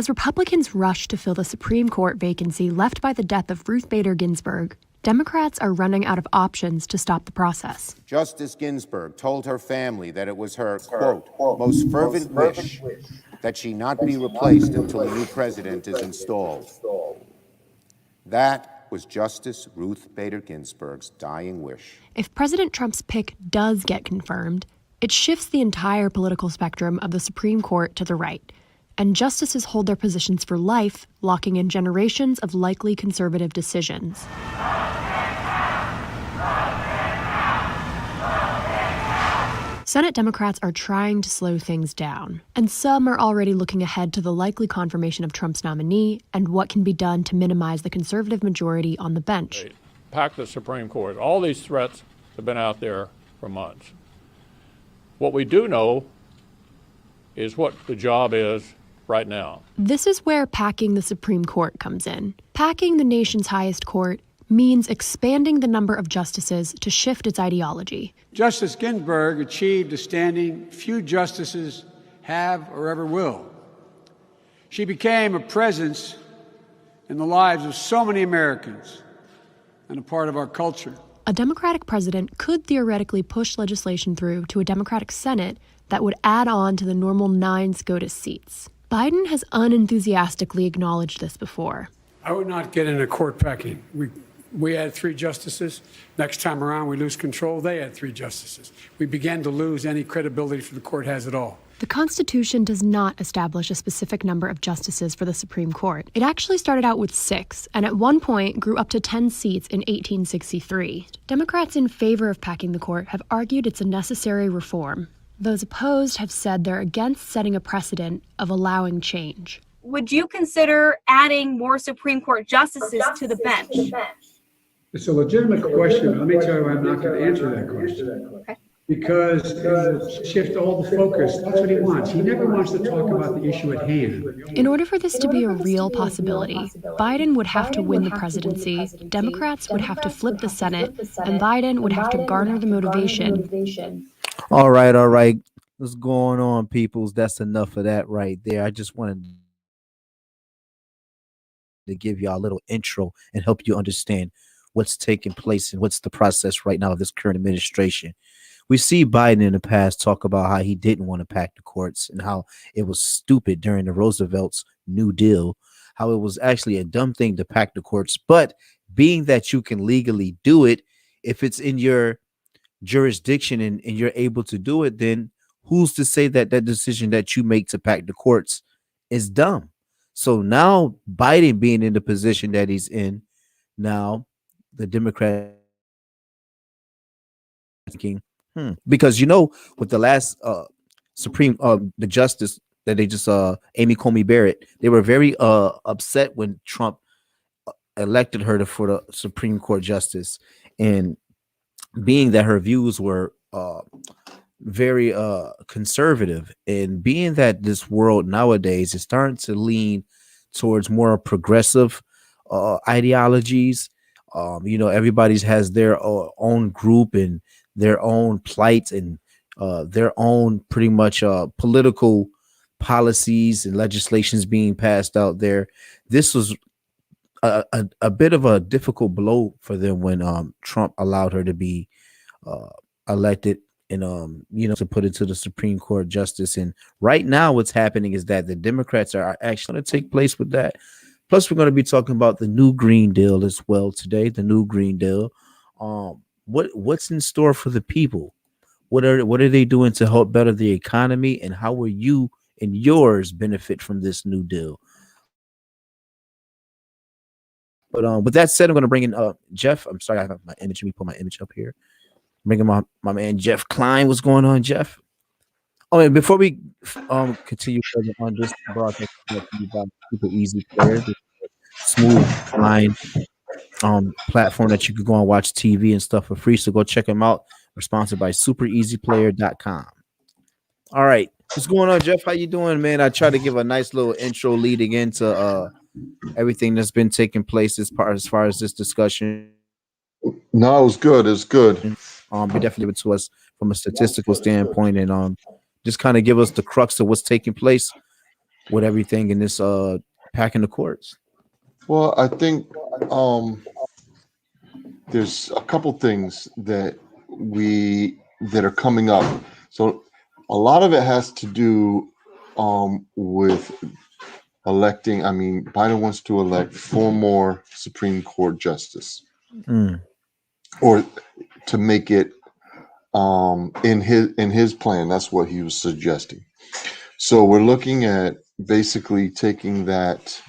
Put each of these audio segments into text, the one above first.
As Republicans rush to fill the Supreme Court vacancy left by the death of Ruth Bader Ginsburg, Democrats are running out of options to stop the process. Justice Ginsburg told her family that it was her, quote, most fervent wish that she not be replaced until a new president is installed. That was Justice Ruth Bader Ginsburg's dying wish. If President Trump's pick does get confirmed, it shifts the entire political spectrum of the Supreme Court to the right, and justices hold their positions for life, locking in generations of likely conservative decisions. Senate Democrats are trying to slow things down, and some are already looking ahead to the likely confirmation of Trump's nominee and what can be done to minimize the conservative majority on the bench. Pack the Supreme Court. All these threats have been out there for months. What we do know is what the job is right now. This is where packing the Supreme Court comes in. Packing the nation's highest court means expanding the number of justices to shift its ideology. Justice Ginsburg achieved a standing few justices have or ever will. She became a presence in the lives of so many Americans and a part of our culture. A Democratic president could theoretically push legislation through to a Democratic Senate that would add on to the normal 9 SCOTUS seats. Biden has unenthusiastically acknowledged this before. I would not get into court packing. We had 3 justices. Next time around, we lose control. They had 3 justices. We began to lose any credibility for the court has at all. The Constitution does not establish a specific number of justices for the Supreme Court. It actually started out with 6, and at one point grew up to 10 seats in 1863. Democrats in favor of packing the court have argued it's a necessary reform. Those opposed have said they're against setting a precedent of allowing change. Would you consider adding more Supreme Court justices to the bench? It's a legitimate question. Let me tell you, I'm not going to answer that question. Okay. Because it will shift all the focus. That's what he wants. He never wants to talk about the issue at hand. In order for this to be a real possibility, Biden would have to win the presidency, Democrats would have to flip the Senate, and Biden would have to garner the motivation. All right. What's going on, peoples? That's enough of that right there. I just wanted to give y'all a little intro and help you understand what's taking place and what's the process right now of this current administration. We see Biden in the past talk about how he didn't want to pack the courts and how it was stupid during the Roosevelt's New Deal, how it was actually a dumb thing to pack the courts. But being that you can legally do it, if it's in your jurisdiction and you're able to do it, then who's to say that that decision that you make to pack the courts is dumb? So now Biden being in the position that he's in now, the Democrat thinking, because with the last Supreme the justice that they just Amy Coney Barrett, they were very upset when Trump elected her for the Supreme Court justice, and being that her views were very conservative, and being that this world nowadays is starting to lean towards more progressive ideologies. Everybody's has their own group and their own plight and their own pretty much political policies and legislations being passed out there. This was a bit of a difficult blow for them when Trump allowed her to be elected and to put it to the Supreme Court justice. And right now what's happening is that the Democrats are actually going to take place with that. Plus, we're going to be talking about the new Green Deal as well today. The new Green Deal. What's in store for the people? What are they doing to help better the economy? And how will you and yours benefit from this new deal? But with that said, I'm going to bring in Jeff. I'm sorry, I have my image. Let me put my image up here. Bringing my man Jeff Klein. What's going on, Jeff? Oh, and before we continue further on this broadcast, Super Easy Player, smooth line platform that you could go and watch TV and stuff for free. So go check them out. We're sponsored by supereasyplayer.com. All right. What's going on, Jeff? How you doing, man? I tried to give a nice little intro leading into everything that's been taking place as far as this discussion. No, it was good. It's good. Be definitely to us from a statistical standpoint and just kind of give us the crux of what's taking place. with everything in this packing the courts. Well, I think there's a couple things that are coming up. So a lot of it has to do with electing. I mean, Biden wants to elect 4 more Supreme Court justices, or to make it in his plan. That's what he was suggesting. So we're looking at basically taking that,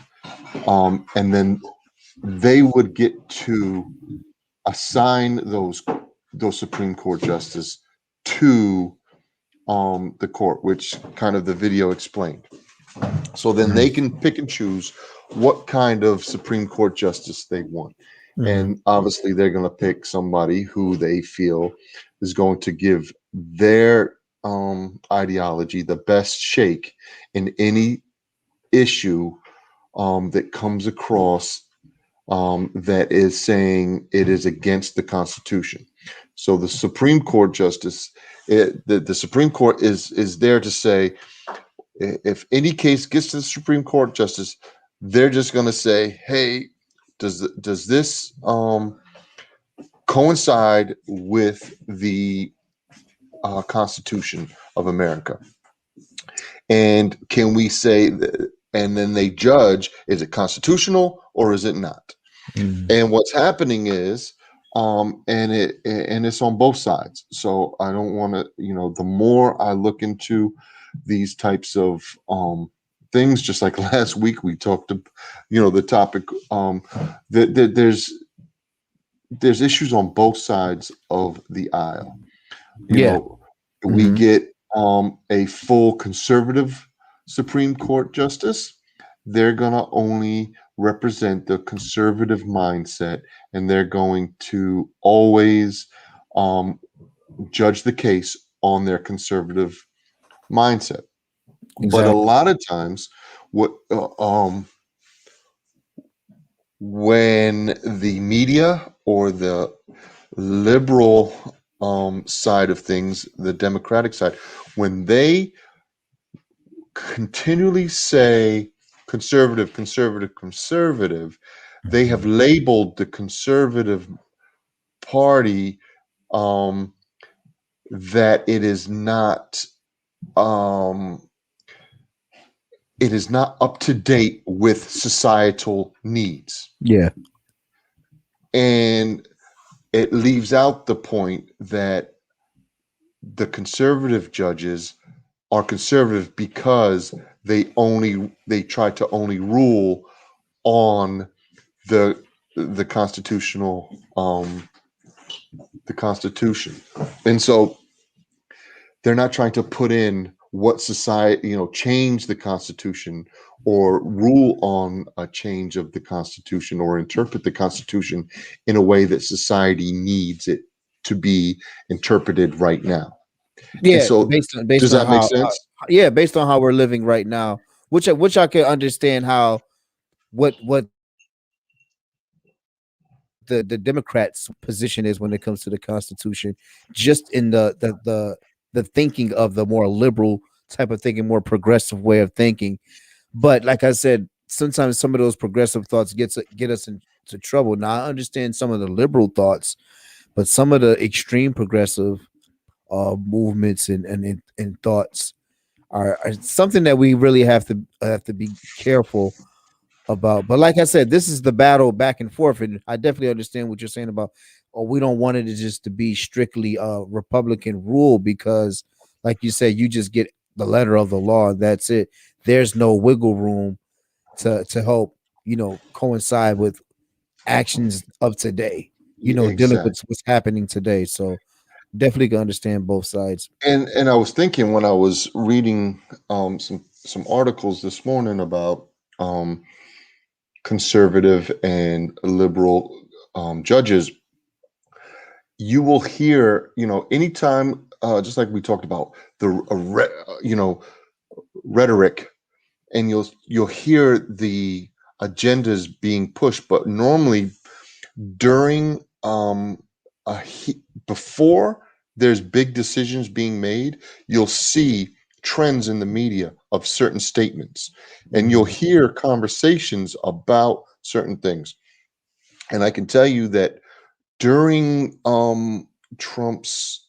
and then they would get to assign those Supreme Court justices to the court, which kind of the video explained. So then they can pick and choose what kind of Supreme Court justice they want. And obviously they're going to pick somebody who they feel is going to give their ideology the best shake in any issue that comes across that is saying it is against the Constitution. So the Supreme Court justice, the Supreme Court is there to say, if any case gets to the Supreme Court justice, they're just going to say, hey, does this coincide with the Constitution of America? And can we say that? And then they judge, is it constitutional or is it not? And what's happening is, and it's on both sides. So I don't want to, the more I look into these types of things, just like last week we talked to, the topic, there's issues on both sides of the aisle. We get a full conservative Supreme Court justice. They're going to only represent the conservative mindset, and they're going to always judge the case on their conservative mindset. Exactly. But a lot of times, when the media or the liberal side of things, the Democratic side, when they continually say conservative, they have labeled the conservative party that it is not up to date with societal needs. Yeah. And it leaves out the point that the conservative judges are conservative because they try to only rule on the constitutional the Constitution. And so they're not trying to put in what society, change the Constitution or rule on a change of the Constitution or interpret the Constitution in a way that society needs it to be interpreted right now. Yeah. And so based does that make sense? Based on how we're living right now, which I can understand how what the Democrats' position is when it comes to the Constitution, just in the thinking of the more liberal type of thinking, more progressive way of thinking. But like I said, sometimes some of those progressive thoughts get us into trouble. Now I understand some of the liberal thoughts, but some of the extreme progressive movements and thoughts are something that we really have to be careful about. But like I said, this is the battle back and forth, and I definitely understand what you're saying about, we don't want it to be strictly Republican rule, because like you said, you just get the letter of the law and that's it. There's no wiggle room to help coincide with actions of today, Exactly. dealing with what's happening today. So definitely can understand both sides. And I was thinking when I was reading some articles this morning about conservative and liberal judges, you will hear, anytime, just like we talked about the rhetoric, and you'll hear the agendas being pushed, but normally during before there's big decisions being made, you'll see trends in the media of certain statements, and you'll hear conversations about certain things. And I can tell you that during Trump's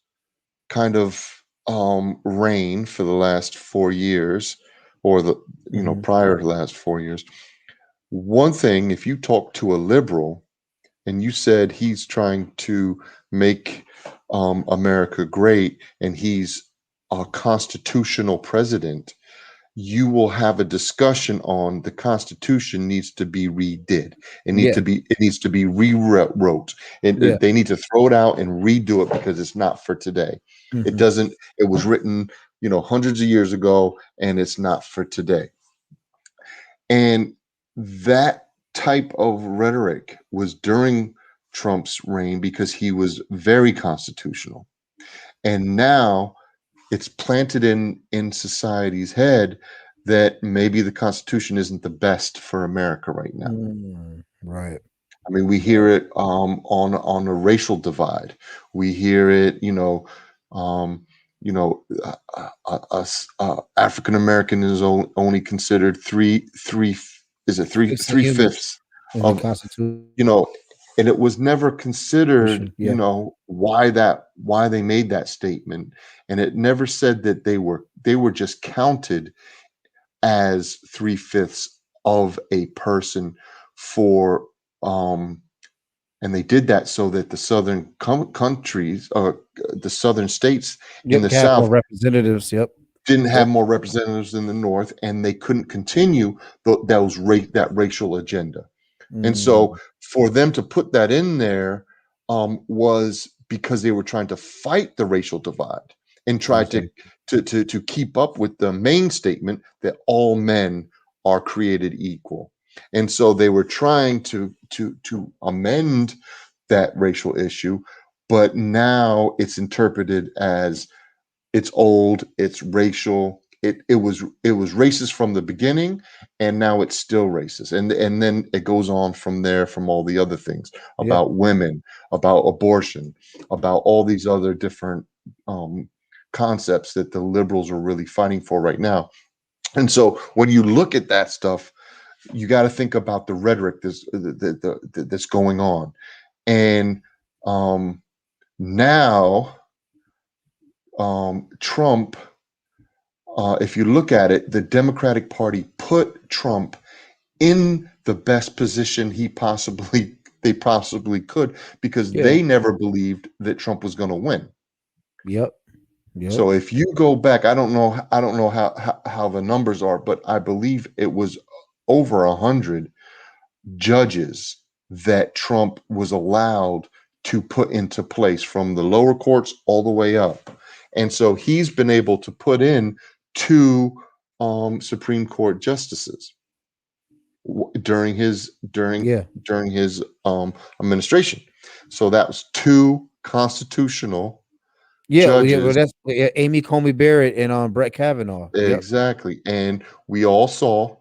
kind of reign for the last 4 years, or the prior to the last 4 years, one thing, if you talk to a liberal and you said he's trying to make America great and he's a constitutional president, you will have a discussion on the Constitution needs to be redid. It needs to be rewrote. They need to throw it out and redo it because it's not for today. It doesn't. It was written, hundreds of years ago, and it's not for today. And that type of rhetoric was during Trump's reign because he was very constitutional. And now it's planted in society's head that maybe the Constitution isn't the best for America right now. Right. I mean, we hear it on a racial divide. We hear it, African American is only considered three fifths of Constitution. And it was never considered, why they made that statement, and it never said that they were just counted as 3/5 of a person for, and they did that so that the southern countries, the southern states in the South, representatives, didn't have more representatives than the North, and they couldn't continue that racial agenda. And so for them to put that in there was because they were trying to fight the racial divide and try to keep up with the main statement that all men are created equal. And so they were trying to amend that racial issue, but now it's interpreted as it's old, it's racial. It was racist from the beginning, and now it's still racist. And then it goes on from there, from all the other things about women, about abortion, about all these other different concepts that the liberals are really fighting for right now. And so when you look at that stuff, you got to think about the rhetoric that's going on. And now Trump, if you look at it, the Democratic Party put Trump in the best position they possibly could, because they never believed that Trump was going to win. Yep. So if you go back, I don't know how the numbers are, but I believe it was over 100 judges that Trump was allowed to put into place from the lower courts all the way up. And so he's been able to put in 2 Supreme Court justices during his administration. So that was 2 constitutional judges. That's Amy Coney Barrett and Brett Kavanaugh. Exactly. And we all saw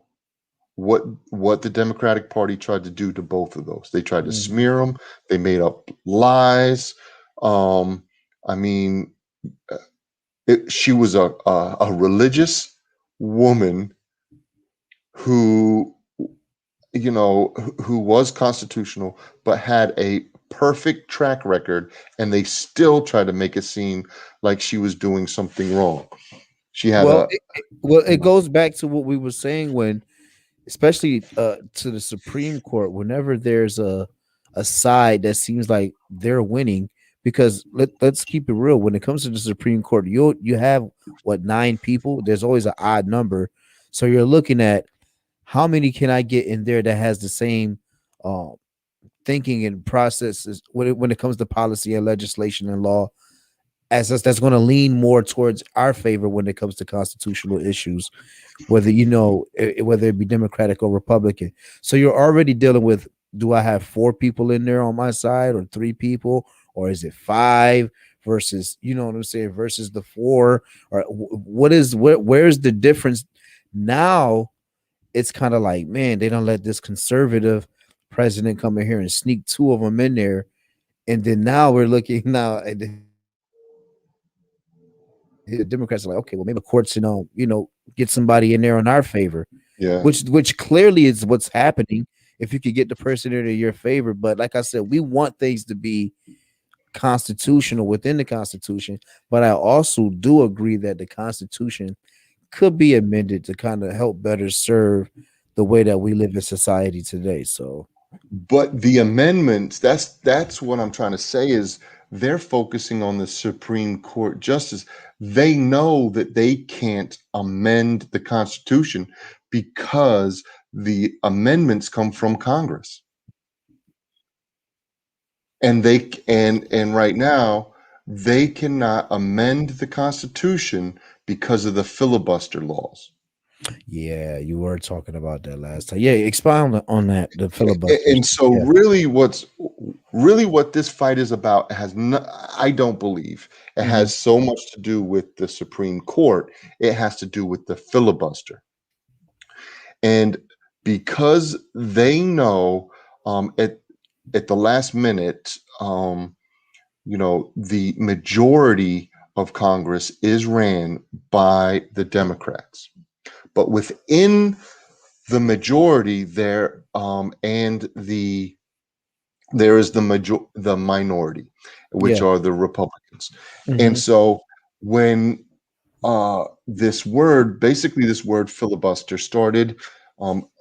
what the Democratic Party tried to do to both of those. They tried to smear them. They made up lies. She was a religious woman who was constitutional, but had a perfect track record, and they still try to make it seem like she was doing something wrong. She had it goes back to what we were saying when, especially to the Supreme Court, whenever there's a side that seems like they're winning. Because let's keep it real. When it comes to the Supreme Court, you have 9 people. There's always an odd number, so you're looking at how many can I get in there that has the same thinking and processes when it comes to policy and legislation and law, as us, that's going to lean more towards our favor when it comes to constitutional issues, whether it be Democratic or Republican. So you're already dealing with: do I have 4 people in there on my side, or 3 people? Or is it 5 versus, versus the 4? Or where's the difference? Now it's kind of like, man, they don't let this conservative president come in here and sneak 2 of them in there. And then now we're looking now. the Democrats are like, okay, well, maybe the courts, get somebody in there in our favor, Yeah. which clearly is what's happening. If you could get the person in your favor, but like I said, we want things to be constitutional within the Constitution. But I also do agree that the Constitution could be amended to kind of help better serve the way that we live in society today. So, But the amendments, that's what I'm trying to say, is they're focusing on the Supreme Court justice. They know that they can't amend the Constitution because the amendments come from Congress. And right now they cannot amend the Constitution because of the filibuster laws. yeah, you were talking about that last time. Yeah, expound on that, the filibuster. And so Yeah. really what this fight is about has no, I don't believe it has so much to do with the Supreme Court. It has to do with the filibuster. And because they know at the last minute, the majority of Congress is ran by the Democrats. But within the majority there there is the minority, which Yeah. are the Republicans. And so when this word filibuster started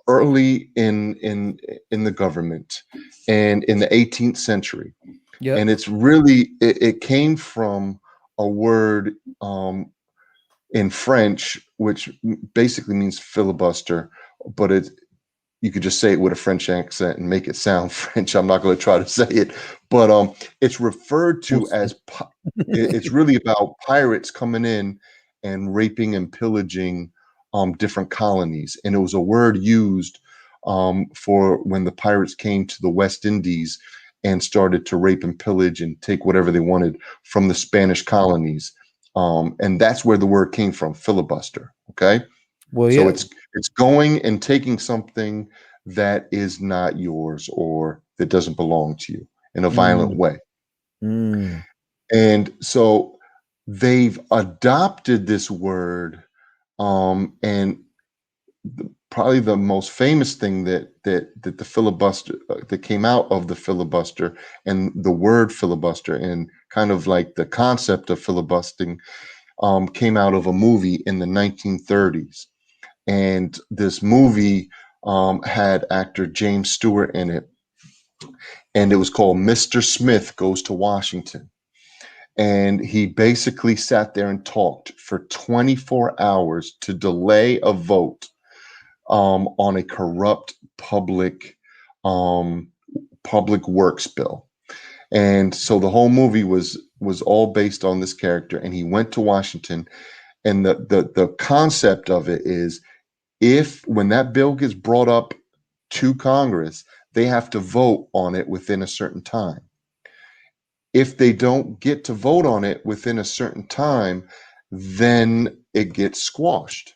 early in the government and in the 18th century. Yeah. And it's really it came from a word in French, which basically means filibuster, but you could just say it with a French accent and make it sound French. I'm not going to try to say it, but it's referred to as it's really about pirates coming in and raping and pillaging different colonies. And it was a word used for when the pirates came to the West Indies and started to rape and pillage and take whatever they wanted from the Spanish colonies. And that's where the word came from, filibuster. Okay. Well, So yeah. it's going and taking something that is not yours or that doesn't belong to you in a violent way. And so they've adopted this word, and probably the most famous thing that the filibuster that came out of the filibuster and the word filibuster and kind of like the concept of filibustering came out of a movie in the 1930s. And this movie had actor James Stewart in it, and it was called Mr. Smith Goes to Washington. And he basically sat there and talked for 24 hours to delay a vote on a corrupt public works bill. And so the whole movie was all based on this character, and he went to Washington. And the concept of it is, when that bill gets brought up to Congress, they have to vote on it within a certain time. If they don't get to vote on it within a certain time, then it gets squashed.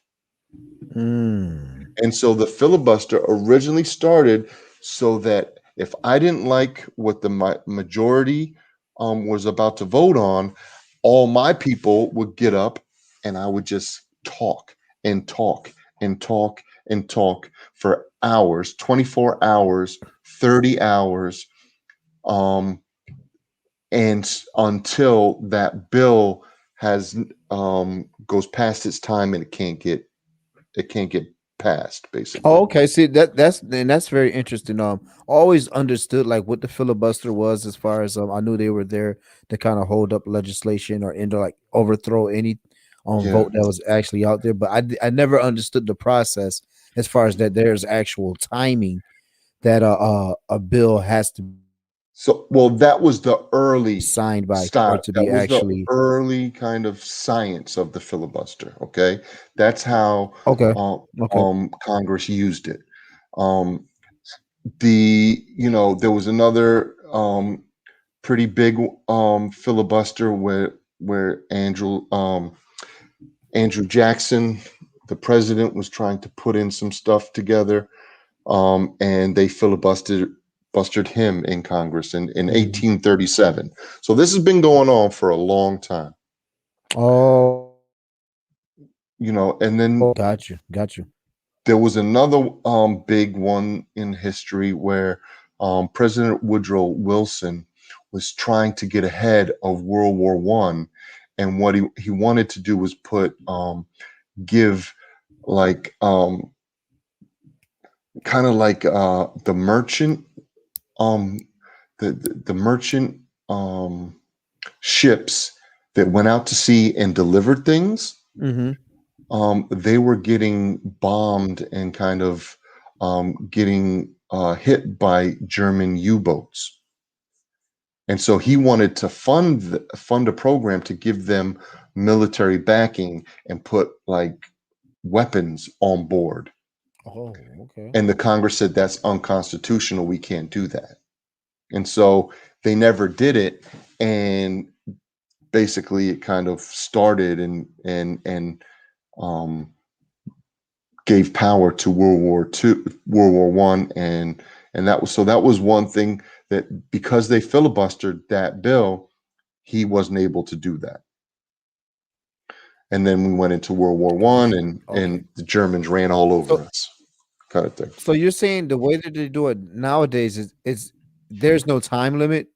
And so the filibuster originally started so that if I didn't like what the majority was about to vote on, all my people would get up and I would just talk and talk and talk and talk for hours, 24 hours, 30 hours, and until that bill goes past its time and it can't get passed, basically. Oh, okay. See, that's very interesting. Always understood like what the filibuster was, as far as I knew they were there to kind of hold up legislation or like overthrow any vote that was actually out there. But I never understood the process as far as that there's actual timing that a bill has to be So, well, that was the early signed by style. to That be was actually the early kind of science of the filibuster. Okay, that's how okay. Congress used it. There was another pretty big filibuster where Andrew Jackson, the president, was trying to put in some stuff together, and they filibustered him in Congress in 1837. So this has been going on for a long time. Oh, and then Oh, got you. there was another big one in history where President Woodrow Wilson was trying to get ahead of World War One, and what he wanted to do was give like kind of like the merchant um the merchant ships that went out to sea and delivered things. Mm-hmm. They were getting bombed and kind of getting hit by German U-boats. And so he wanted to fund a program to give them military backing and put like weapons on board. Oh, okay. And the Congress said that's unconstitutional. We can't do that. And so they never did it. And basically it kind of started and gave power to World War One, and that was one thing that because they filibustered that bill, he wasn't able to do that. And then we went into World War One, and the Germans ran all over us, kind of thing. So you're saying the way that they do it nowadays is there's no time limit?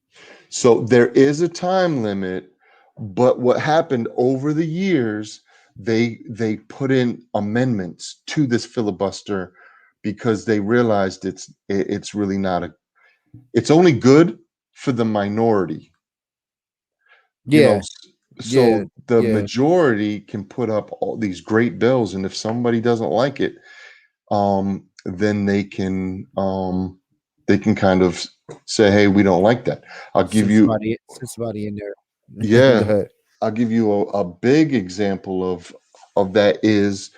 So there is a time limit, but what happened over the years, they put in amendments to this filibuster because they realized it's really not it's only good for the minority. Yeah. So the majority can put up all these great bills, and if somebody doesn't like it, then they can kind of say, hey, we don't like that. I'll give you somebody in there. Yeah. I'll give you a big example of that is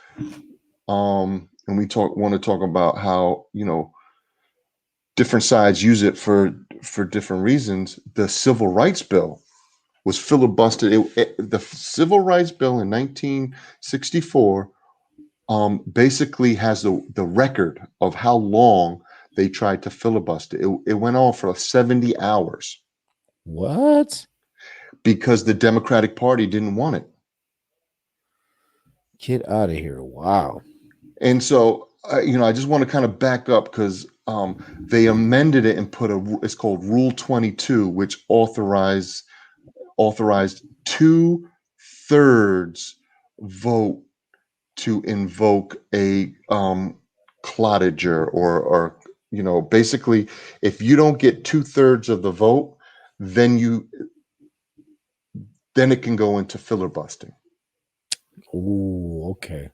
and we want to talk about how different sides use it for different reasons. The Civil Rights Bill was filibustered. The Civil Rights Bill in 1964 basically has the record of how long they tried to filibuster. It went on for 70 hours. What? Because the Democratic Party didn't want it. Get out of here. Wow. And so, I just want to kind of back up because they amended it and it's called Rule 22, which authorized 2/3 vote to invoke a cloture or basically if you don't get 2/3 of the vote, then it can go into filibustering. Oh, okay.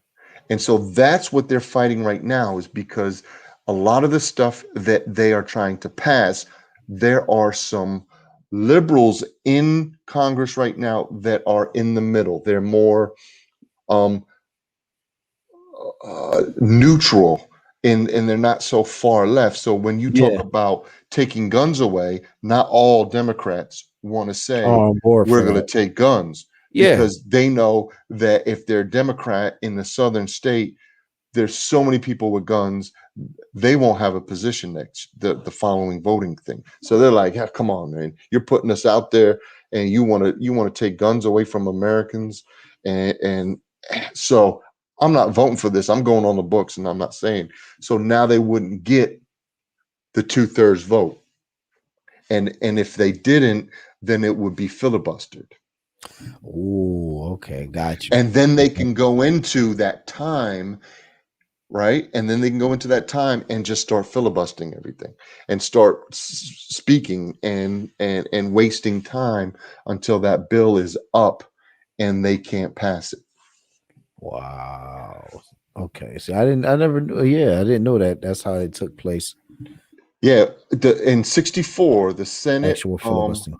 And so that's what they're fighting right now, is because a lot of the stuff that they are trying to pass, there are some liberals in Congress right now that are in the middle. They're more neutral and they're not so far left. So when you talk about taking guns away, not all Democrats want to say we're going to take guns. Because they know that if they're Democrat in the southern state, there's so many people with guns, they won't have a position next the following voting thing. So they're like, yeah, come on, man, you're putting us out there, and you want to take guns away from Americans, and so I'm not voting for this. I'm going on the books, and I'm not saying. So now they wouldn't get the 2/3 vote, and if they didn't, then it would be filibustered. Oh, okay, gotcha. And then they can go into that time, right? And then they can go into that time and just start filibustering everything and start speaking and wasting time until that bill is up and they can't pass it. Wow. Okay. So I didn't know that. That's how it took place. Yeah. In 64, the Senate Actual filibustering.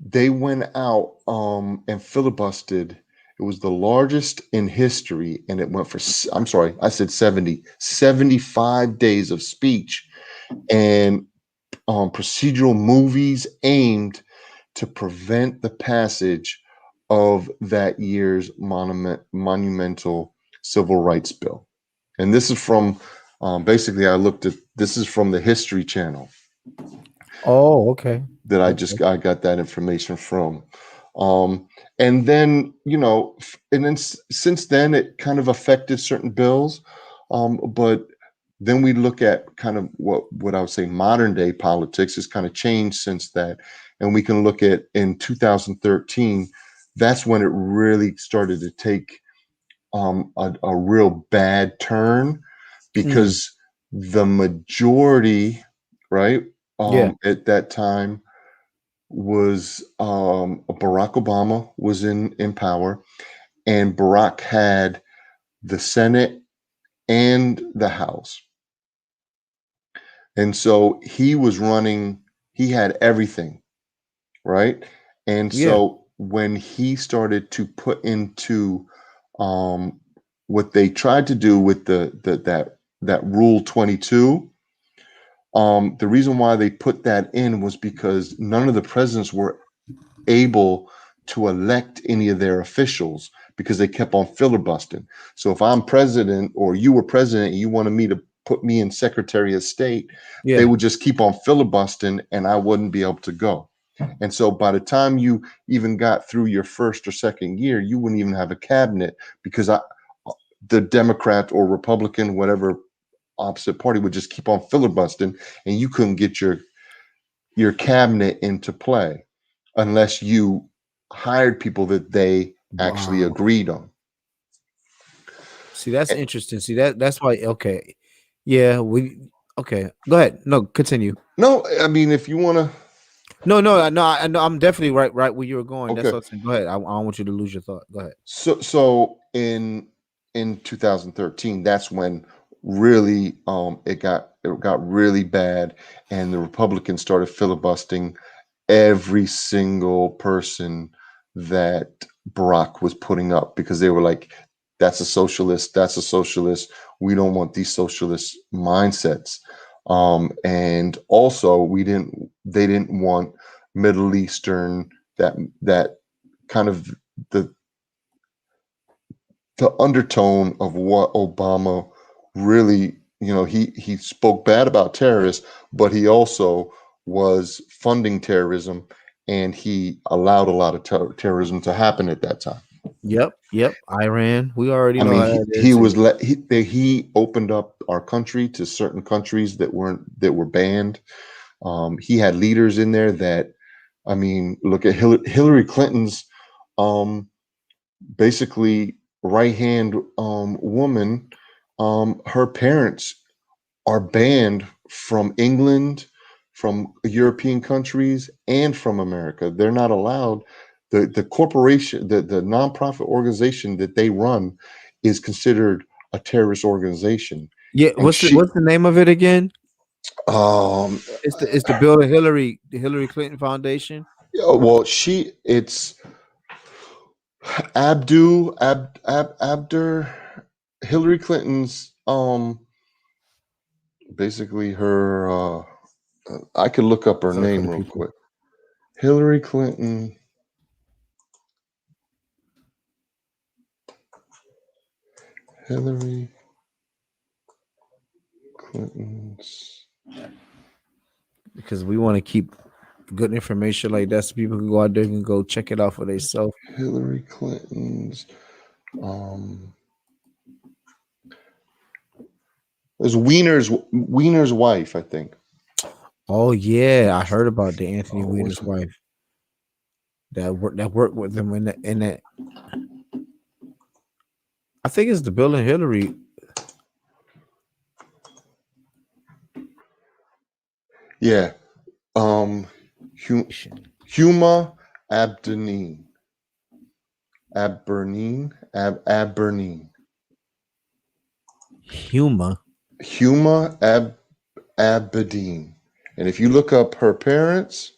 They went out and filibustered. It was the largest in history, and it went for, I'm sorry, I said 75 days of speech and procedural movies aimed to prevent the passage of that year's monumental civil rights bill. And this is from, basically, this is from the History Channel. Oh, okay. That I got that information from. And then, and then since then it kind of affected certain bills. But then we look at kind of what I would say modern day politics has kind of changed since that. And we can look at in 2013, that's when it really started to take a real bad turn, because the majority, right, at that time was Barack Obama was in power, and Barack had the Senate and the House. And so he was running, he had everything, right? And so when he started to put into what they tried to do with that Rule 22, the reason why they put that in was because none of the presidents were able to elect any of their officials because they kept on filibustering. So if I'm president, or you were president, and you wanted me to put me in Secretary of State, they would just keep on filibustering and I wouldn't be able to go. And so by the time you even got through your first or second year, you wouldn't even have a cabinet, because the Democrat or Republican, whatever opposite party, would just keep on filibustering, and you couldn't get your cabinet into play unless you hired people that they actually agreed on. See, that's interesting. See, that's why. Okay, yeah, okay. Go ahead. No, continue. No, I mean, if you want to. No, I know. I'm definitely right where you were going. Okay. That's what I'm saying. Go ahead. I don't want you to lose your thought. Go ahead. So in 2013, that's when really it got really bad, and the Republicans started filibustering every single person that Barack was putting up, because they were like, that's a socialist, we don't want these socialist mindsets. And also they didn't want Middle Eastern, that kind of the undertone of what Obama really, he spoke bad about terrorists, but he also was funding terrorism, and he allowed a lot of terrorism to happen at that time. Yep. Iran. We already know. I mean, he opened up our country to certain countries that were banned. He had leaders in there that, I mean, look at Hillary Clinton's basically right-hand woman. Her parents are banned from England, from European countries, and from America. They're not allowed. The corporation, the nonprofit organization that they run, is considered a terrorist organization. Yeah. What's the name of it again? It's the Bill and Hillary, the Hillary Clinton Foundation. Well, it's Abdur Hillary Clinton's basically her I could look up her name real quick. Hillary Clinton. Hillary Clinton's. Because we want to keep good information like that, so people can go out there and go check it out for themselves. Hillary Clinton's. There's Weiner's wife, I think. Oh yeah, I heard about the Anthony Weiner's wife. That worked with them in that. I think it's the Bill and Hillary. Yeah. Huma Aberneen. Huma Abedin. And if you look up her parents.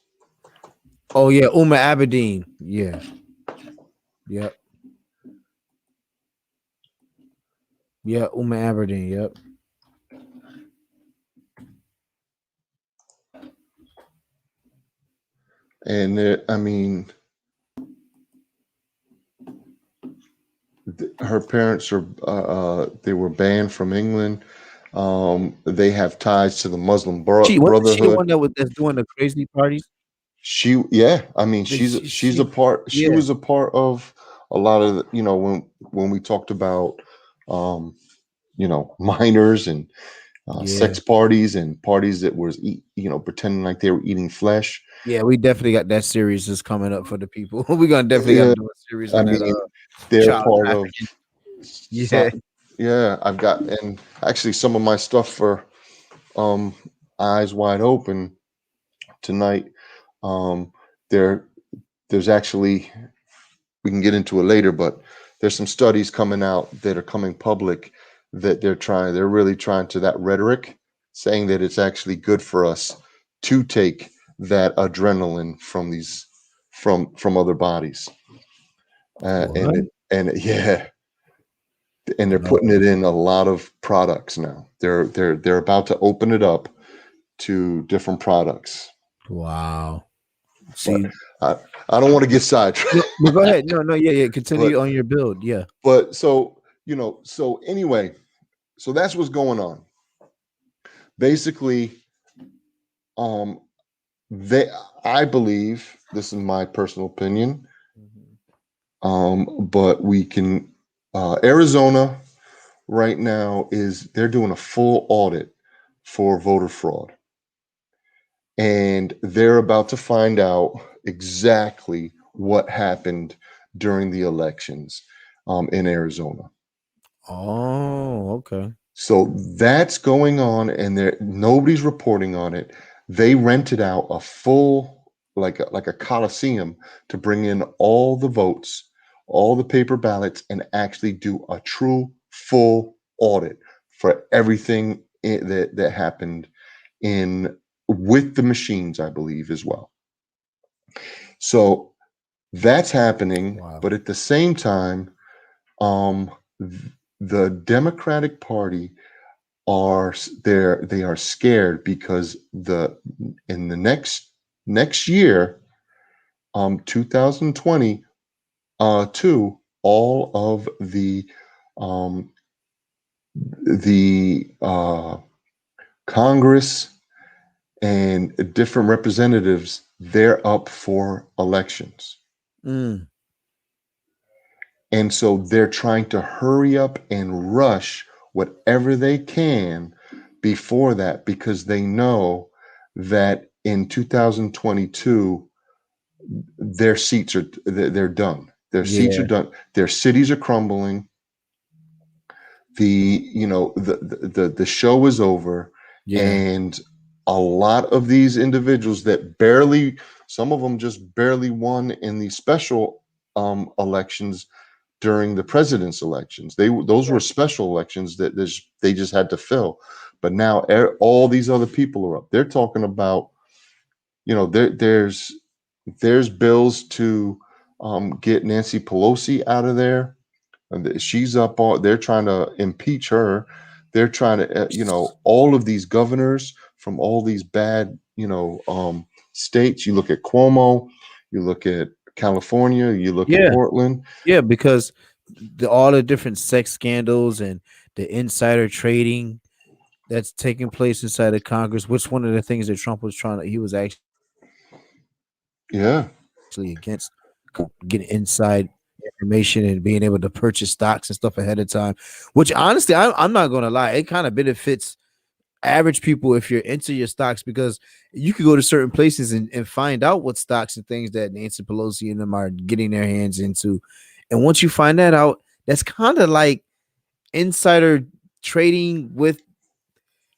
Oh yeah, Uma Abedin. Yeah. Yep. Yeah, Uma Aberdeen. Yep. And I mean, her parents are they were banned from England. They have ties to the Muslim Brotherhood. Wasn't she the one that's doing the crazy parties? I mean, she's she a part. She yeah. was a part of a lot of when we talked about minors and Yeah. sex parties and parties that was pretending like they were eating flesh. Yeah, we definitely got that series is coming up for the people. We're gonna definitely Yeah, gotta do a series I on that mean, they're child part of. trafficking. Yeah. Yeah, I've got, and actually some of my stuff for Eyes Wide Open tonight. Um, there, there's actually, we can get into it later, but there's some studies coming out that are coming public that they're really trying to that rhetoric, saying that it's actually good for us to take that adrenaline from these from other bodies, What? yeah, and they're putting No. it in a lot of products now. They're about to open it up to different products. Wow. But See, I don't want to get sidetracked. no, go ahead. No, yeah. Continue But on your build. Yeah. but so anyway, so that's what's going on. Basically, um, they I believe, this is my personal opinion, but we can Arizona right now they're doing a full audit for voter fraud. And they're about to find out exactly what happened during the elections in Arizona. Oh, okay. So that's going on, and nobody's reporting on it. They rented out a full, like a coliseum, to bring in all the votes, all the paper ballots, and actually do a true full audit for everything that happened with the machines, I believe, as well. So that's happening, Wow. but at the same time, the Democratic Party they are scared because in the next year, 2020, all of the Congress and different representatives, they're up for elections. Mm. And so they're trying to hurry up and rush whatever they can before that, because they know that in 2022, their seats they're done. Their seats are done. Their cities are crumbling. The show is over. Yeah. And a lot of these individuals that some of them just barely won in the special elections during the president's elections. Those were special elections that they just had to fill. But now all these other people are up. They're talking about, there's bills to get Nancy Pelosi out of there. And she's up on. They're trying to impeach her. They're trying to, all of these governors from all these bad, states. You look at Cuomo, you look at California, you look at Portland. Yeah, because all the different sex scandals and the insider trading that's taking place inside of Congress, which one of the things that Trump was he was actually against getting inside information and being able to purchase stocks and stuff ahead of time, which honestly, I'm not going to lie, it kind of benefits average people if you're into your stocks, because you could go to certain places and find out what stocks and things that Nancy Pelosi and them are getting their hands into. And once you find that out, that's kind of like insider trading with,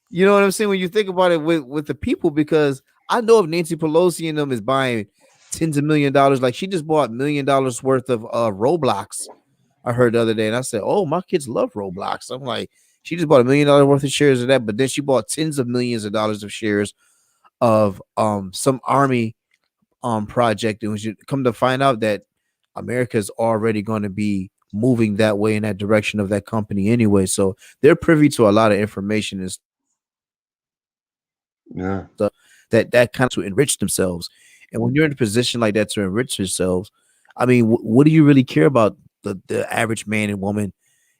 you know what I'm saying, when you think about it with the people, because I know if Nancy Pelosi and them is buying tens of $1 million, like she just bought $1 million worth of Roblox, I heard the other day, and I said, oh, my kids love Roblox. I'm like, she just bought $1 million worth of shares of that, but then she bought tens of millions of dollars of shares of some army project. And when you come to find out that America is already going to be moving that way in that direction of that company anyway, so they're privy to a lot of information and stuff that kind of to enrich themselves. And when you're in a position like that to enrich yourselves, I mean, what do you really care about the average man and woman?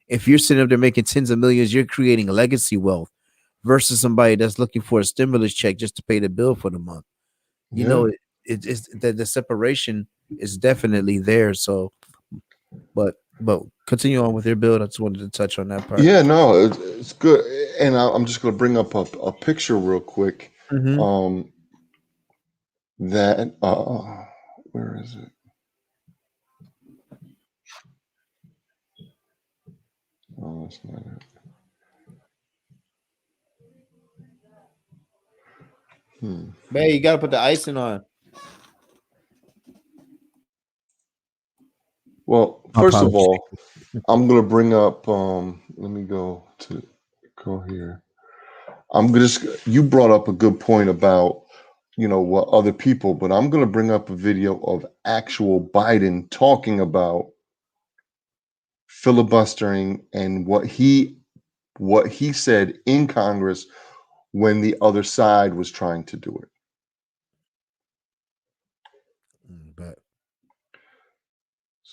If you're sitting up there making tens of millions, you're creating legacy wealth versus somebody that's looking for a stimulus check just to pay the bill for the month. You know, it's the separation is definitely there. So, but continue on with your build. I just wanted to touch on that part. Yeah, no, it's good. And I'm just going to bring up a picture real quick. Mhm. That where is it? Oh, that's not it. Man, you gotta put the icing on. Well, first of all, I'm gonna bring up. Let me go here. You brought up a good point about what other people, but I'm gonna bring up a video of actual Biden talking about filibustering and what he said in Congress when the other side was trying to do it. But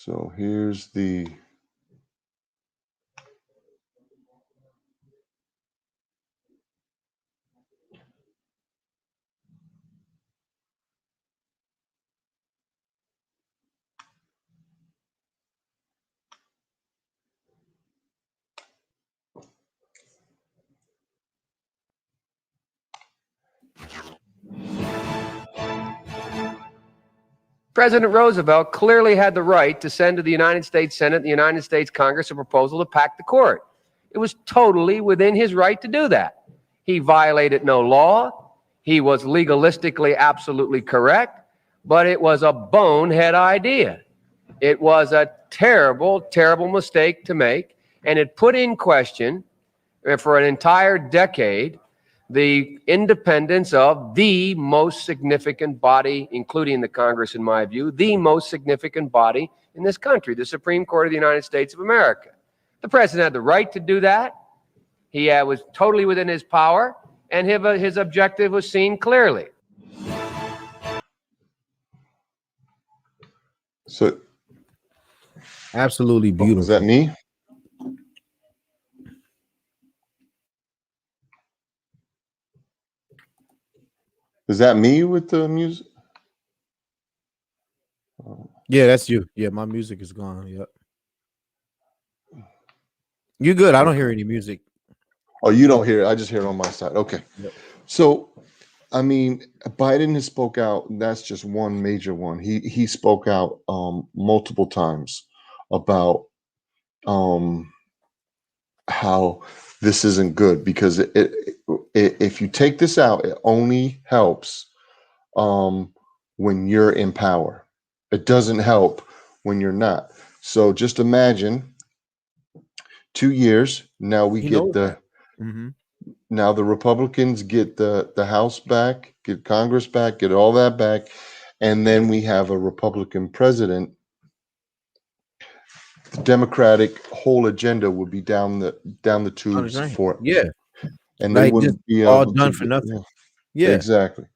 So here's the. President Roosevelt clearly had the right to send to the United States Senate and the United States Congress a proposal to pack the court. It was totally within his right to do that. He violated no law. He was legalistically absolutely correct, but it was a bonehead idea. It was a terrible, terrible mistake to make, and it put in question for an entire decade the independence of the most significant body, including the Congress, in my view, the most significant body in this country, the Supreme Court of the United States of America. The president had the right to do that. He was totally within his power, and his objective was seen clearly. So absolutely beautiful. Is that me? Is that me with the music? Yeah, that's you. Yeah, my music is gone. Yep. You good? I don't hear any music. Oh, you don't hear it. I just hear it on my side. Okay. Yep. So, I mean, Biden has spoke out. That's just one major one. He spoke out multiple times about how this isn't good, because if you take this out, it only helps when you're in power. It doesn't help when you're not. So just imagine 2 years. Now we get the now the Republicans get the House back, get Congress back, get all that back, and then we have a Republican president. The Democratic whole agenda would be down the tubes for and they wouldn't be all done for nothing. Yeah, exactly.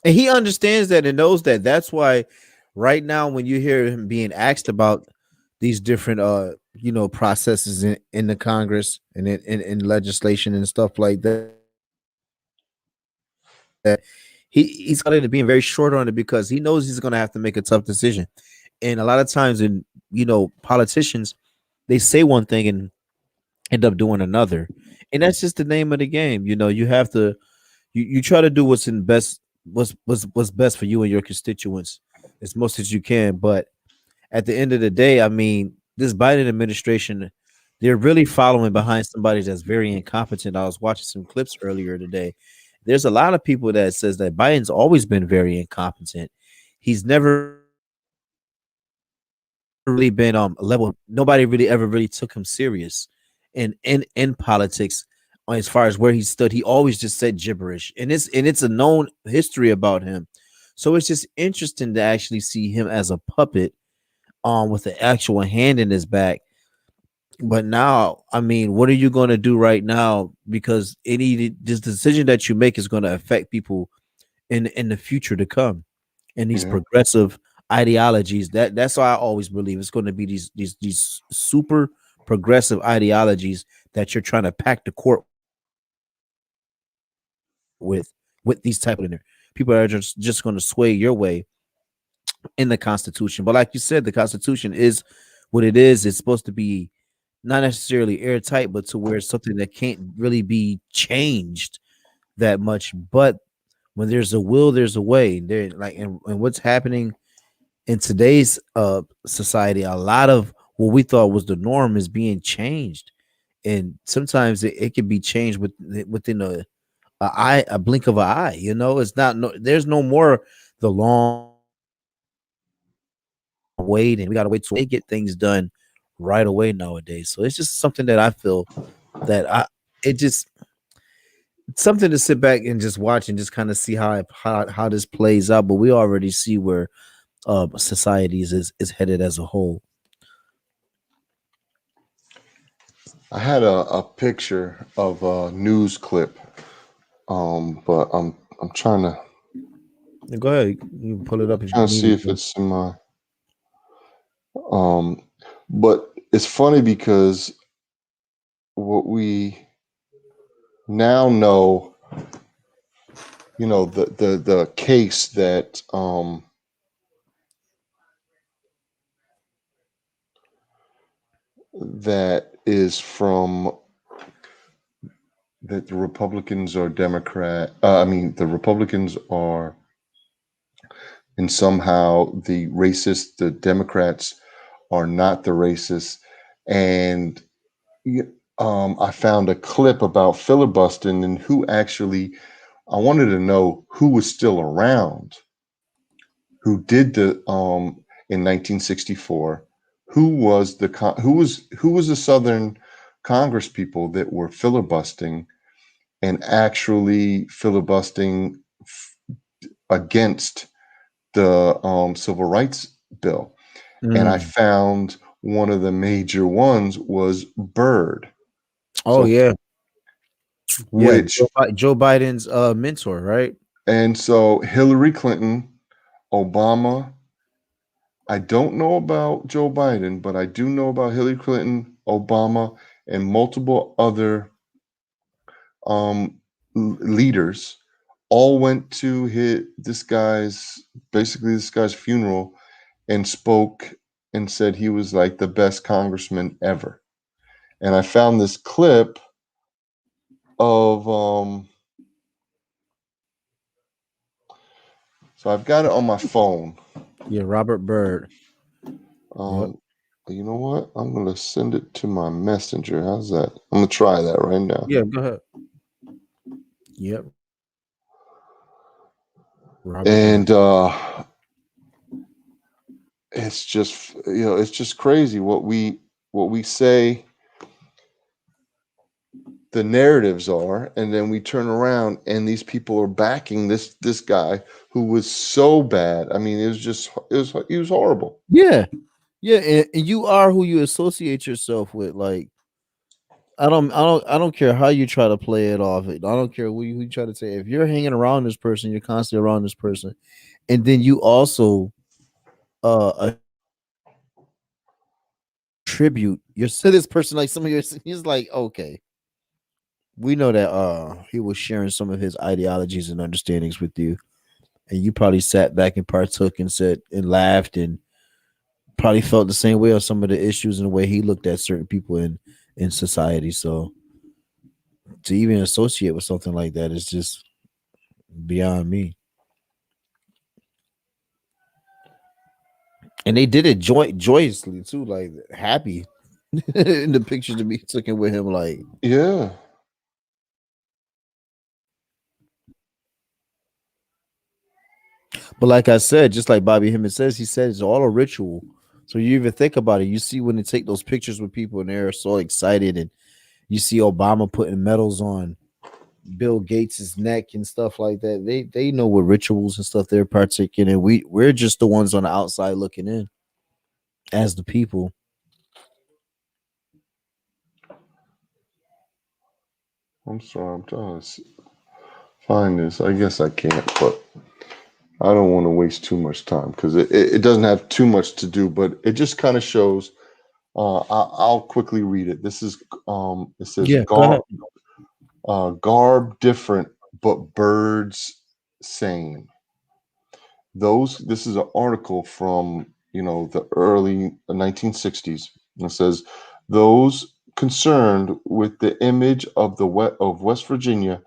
And he understands that and knows that. That's why right now, when you hear him being asked about these different processes in the Congress and in legislation and stuff like that, he's going to be being very short on it, because he knows he's going to have to make a tough decision. And a lot of times in politicians, they say one thing and end up doing another, and that's just the name of the game. You have to you try to do what's best for you and your constituents as much as you can. But at the end of the day, I mean, this Biden administration, they're really following behind somebody that's very incompetent. I was watching some clips earlier today. There's a lot of people that says that Biden's always been very incompetent. He's never really been a level. Nobody really ever really took him serious in politics as far as where he stood. He always just said gibberish, and it's a known history about him. So it's just interesting to actually see him as a puppet with the actual hand in his back. But now, I mean, what are you going to do right now? Because this decision that you make is going to affect people in the future to come, and these progressive ideologies. That's why I always believe it's going to be these super progressive ideologies that you're trying to pack the court with these type of people that are just going to sway your way in the Constitution. But like you said, the Constitution is what it is. It's supposed to be not necessarily airtight, but to where it's something that can't really be changed that much. But when there's a will, there's a way. There, like, and what's happening in today's society, a lot of what we thought was the norm is being changed, and sometimes it can be changed within a blink of an eye. You know, it's not there's no more the long wait, and we gotta wait till they get things done right away nowadays. So it's just something that I feel that it's something to sit back and just watch and just kind of see how this plays out. But we already see where societies is headed as a whole. I had a picture of a news clip, but I'm trying to Go ahead, you can pull it up. trying to see if it's in my but it's funny because what we now know, you know, the case that that is from that the Republicans are Democrat. I mean, the Republicans are, and somehow the Democrats are not the racists. And I found a clip about filibustering and who actually, I wanted to know who was still around, who did the in 1964, who was the Southern Congress people that were filibustering and actually filibustering against the Civil Rights Bill. And I found one of the major ones was Byrd. Oh, yeah. Which Joe Biden's mentor, right? And so Hillary Clinton, Obama. I don't know about Joe Biden, but I do know about Hillary Clinton, Obama, and multiple other leaders all went to this guy's funeral and spoke and said he was like the best congressman ever. And I found this clip of so I've got it on my phone. Yeah, Robert Byrd. You know what? I'm gonna send it to my messenger. How's that? I'm gonna try that right now. Yeah, go ahead. Yep. Robert And it's just, it's just crazy what we say the narratives are, and then we turn around and these people are backing this guy who was so bad. I mean, he was horrible. Yeah, and you are who you associate yourself with. Like, I don't care how you try to play it off. I don't care who you try to say. If you're hanging around this person, you're constantly around this person, and then you also attribute you're to this person like some of your. He's like, okay, we know that he was sharing some of his ideologies and understandings with you, and you probably sat back and partook and said and laughed and probably felt the same way on some of the issues and the way he looked at certain people in society. So to even associate with something like that is just beyond me. And they did it joyously too, like happy in the pictures to be taken with him. Like, yeah. But like I said, just like Bobby Hemmett says, he said it's all a ritual. So you even think about it, you see when they take those pictures with people and they're so excited, and you see Obama putting medals on Bill Gates's neck and stuff like that. They know what rituals and stuff they're partaking in. We're just the ones on the outside looking in as the people. I'm sorry, I'm trying to find this. I guess I can't, but I don't want to waste too much time because it doesn't have too much to do, but it just kind of shows. I'll quickly read it. This is it says garb different, but Byrd's saying this is an article from the early 1960s. It says those concerned with the image of of West Virginia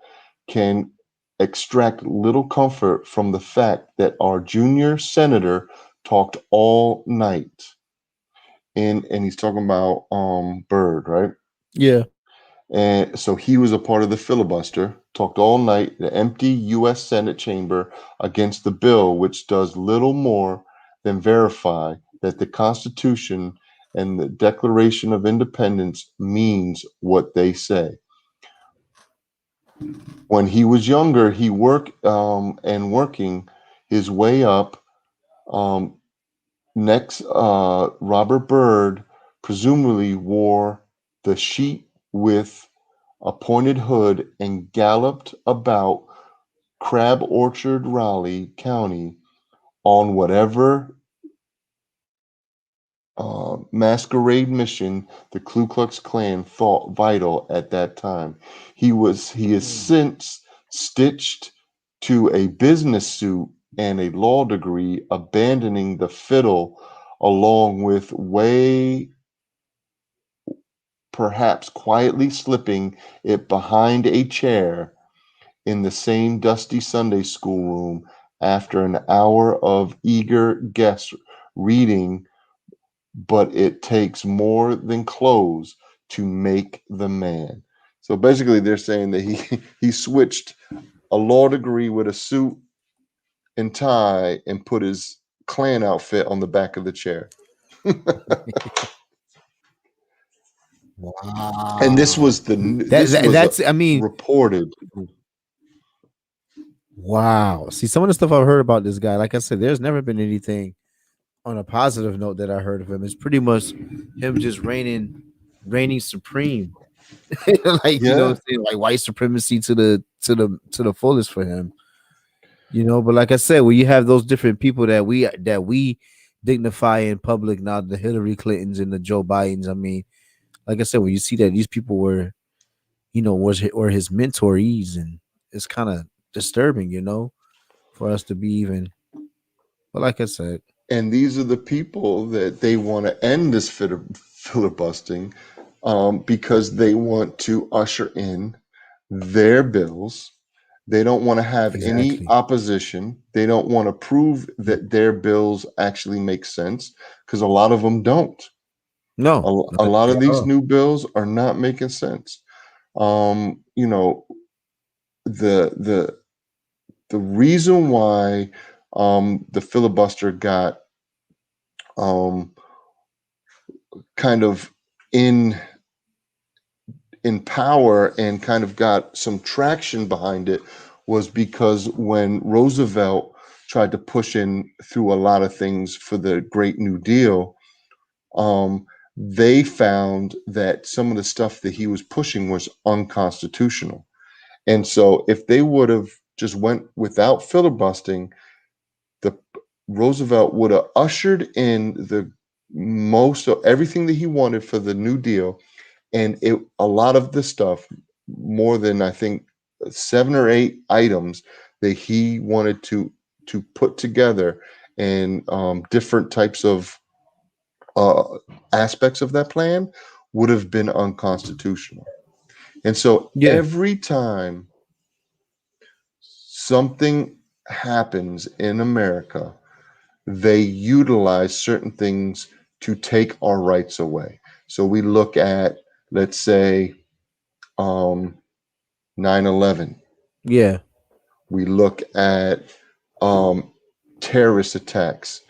can extract little comfort from the fact that our junior senator talked all night. And he's talking about Byrd, right? Yeah. And so he was a part of the filibuster, talked all night, the empty U.S. Senate chamber against the bill, which does little more than verify that the Constitution and the Declaration of Independence means what they say. When he was younger, he worked working his way up. Next, Robert Byrd presumably wore the sheet with a pointed hood and galloped about Crab Orchard, Raleigh County on whatever masquerade mission the Ku Klux Klan thought vital at that time. He is since stitched to a business suit and a law degree, abandoning the fiddle along with perhaps quietly slipping it behind a chair in the same dusty Sunday school room after an hour of eager guest reading. But it takes more than clothes to make the man. So basically, they're saying that he switched a law degree with a suit and tie and put his Klan outfit on the back of the chair. Wow. And this was reported. Wow. See, some of the stuff I've heard about this guy, like I said, there's never been anything on a positive note that I heard of him. It's pretty much him just reigning supreme. Like, like white supremacy to the fullest for him. But like I said, when you have those different people that we dignify in public now, the Hillary Clintons and the Joe Bidens, I mean, like I said, when you see that these people were his mentorees, and it's kind of disturbing, for us to be even. But like I said, and these are the people that they want to end this filibustering because they want to usher in their bills. They don't want to have any opposition. They don't want to prove that their bills actually make sense, because a lot of them don't. No, a lot of these new bills are not making sense. The reason why the filibuster got kind of in power and kind of got some traction behind it was because when Roosevelt tried to push in through a lot of things for the Great New Deal, they found that some of the stuff that he was pushing was unconstitutional. And so if they would have just went without filibustering, Roosevelt would have ushered in the most of everything that he wanted for the New Deal. And a lot of the stuff, more than I think 7 or 8 items that he wanted to put together, and different types of aspects of that plan would have been unconstitutional. And so every time something happens in America, they utilize certain things to take our rights away. So we look at, let's say, 9/11. Yeah. We look at terrorist attacks.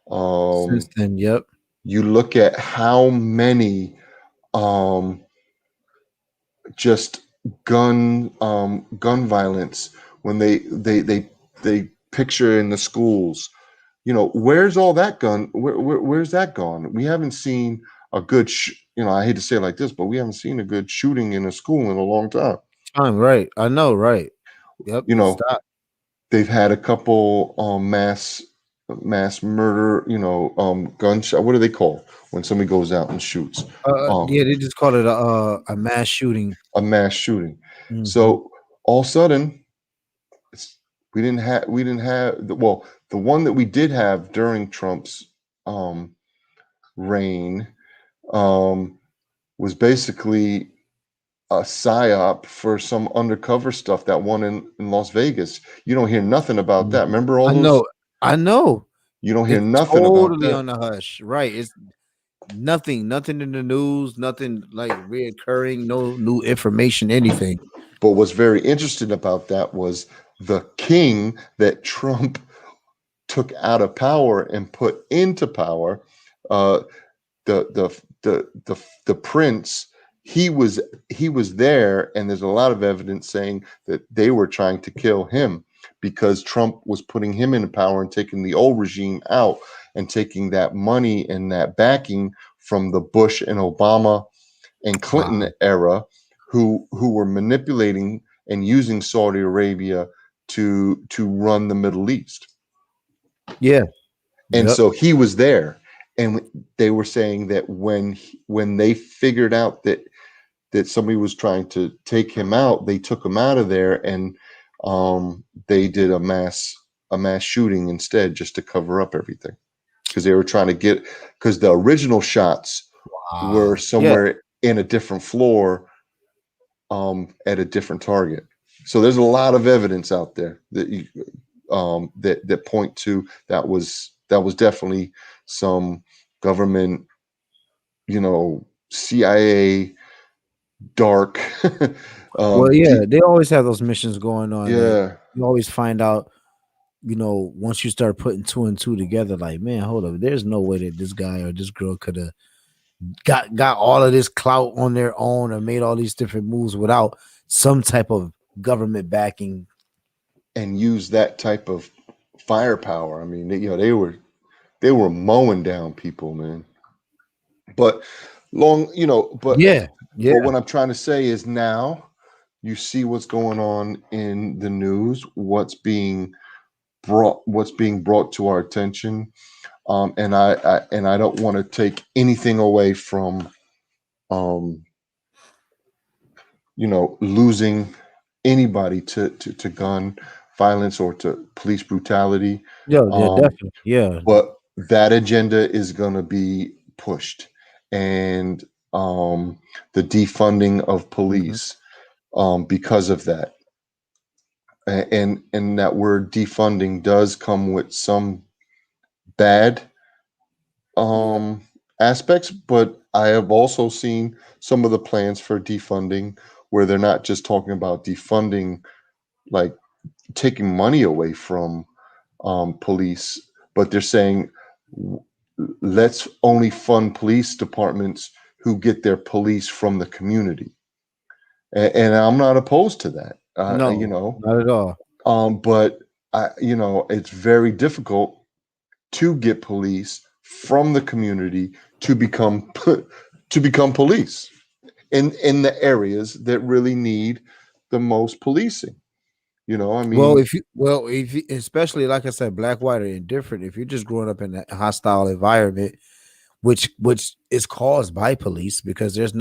Since then, yep. You look at how many just gun violence when they picture in the schools. Where's all that gun? Where's that gone? We haven't seen a good, I hate to say it like this, but we haven't seen a good shooting in a school in a long time. Right. I know, right. Yep. They've had a couple mass murder, gunshot. What do they call when somebody goes out and shoots? They just call it a mass shooting. A mass shooting. Mm-hmm. So all of a sudden, well, the one that we did have during Trump's reign was basically a psyop for some undercover stuff, that one in Las Vegas. You don't hear nothing about that. Remember all I those? know, I know. You don't hear It's nothing about totally that. on the hush, right? It's nothing in the news, nothing like reoccurring, no new information, anything. But what's very interesting about that was the king that Trump took out of power and put into power, the prince. He was there, and there's a lot of evidence saying that they were trying to kill him because Trump was putting him into power and taking the old regime out and taking that money and that backing from the Bush and Obama and Clinton era, who were manipulating and using Saudi Arabia to run the Middle East. Yeah. And Yep. so he was there, and they were saying that when they figured out that somebody was trying to take him out, they took him out of there, and they did a mass shooting instead, just to cover up everything, because they were trying to because the original shots were somewhere in a different floor, at a different target. So there's a lot of evidence out there that that point to that was definitely some government, CIA dark. Well, yeah, they always have those missions going on. Yeah. You always find out, once you start putting two and two together, like, man, hold up, there's no way that this guy or this girl could have got all of this clout on their own or made all these different moves without some type of government backing and use that type of firepower. I mean, they were mowing down people, man. But but what I'm trying to say is, now you see what's going on in the news, what's being brought to our attention. And I don't want to take anything away from losing anybody to gun violence or to police brutality. Definitely. Yeah. But that agenda is going to be pushed, and the defunding of police, because of that. And that word defunding does come with some bad aspects, but I have also seen some of the plans for defunding where they're not just talking about defunding, like taking money away from police, but they're saying, let's only fund police departments who get their police from the community. And I'm not opposed to that. No, not at all. But it's very difficult to get police from the community to become police in the areas that really need the most policing. I mean, if you especially, like I said, black, white, or indifferent, if you're just growing up in a hostile environment, which is caused by police, because there's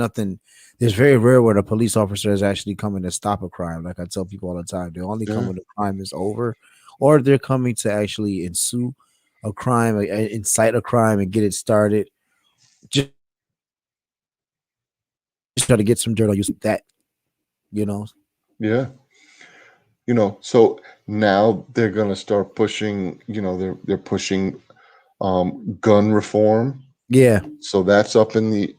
very rare where the police officer is actually coming to stop a crime. Like I tell people all the time, they only come when the crime is over, or they're coming to actually ensue a crime, incite a crime, and get it started. Just try to get some dirt on you. That, Yeah. So now they're going to start pushing, they're pushing gun reform. Yeah. So that's up in the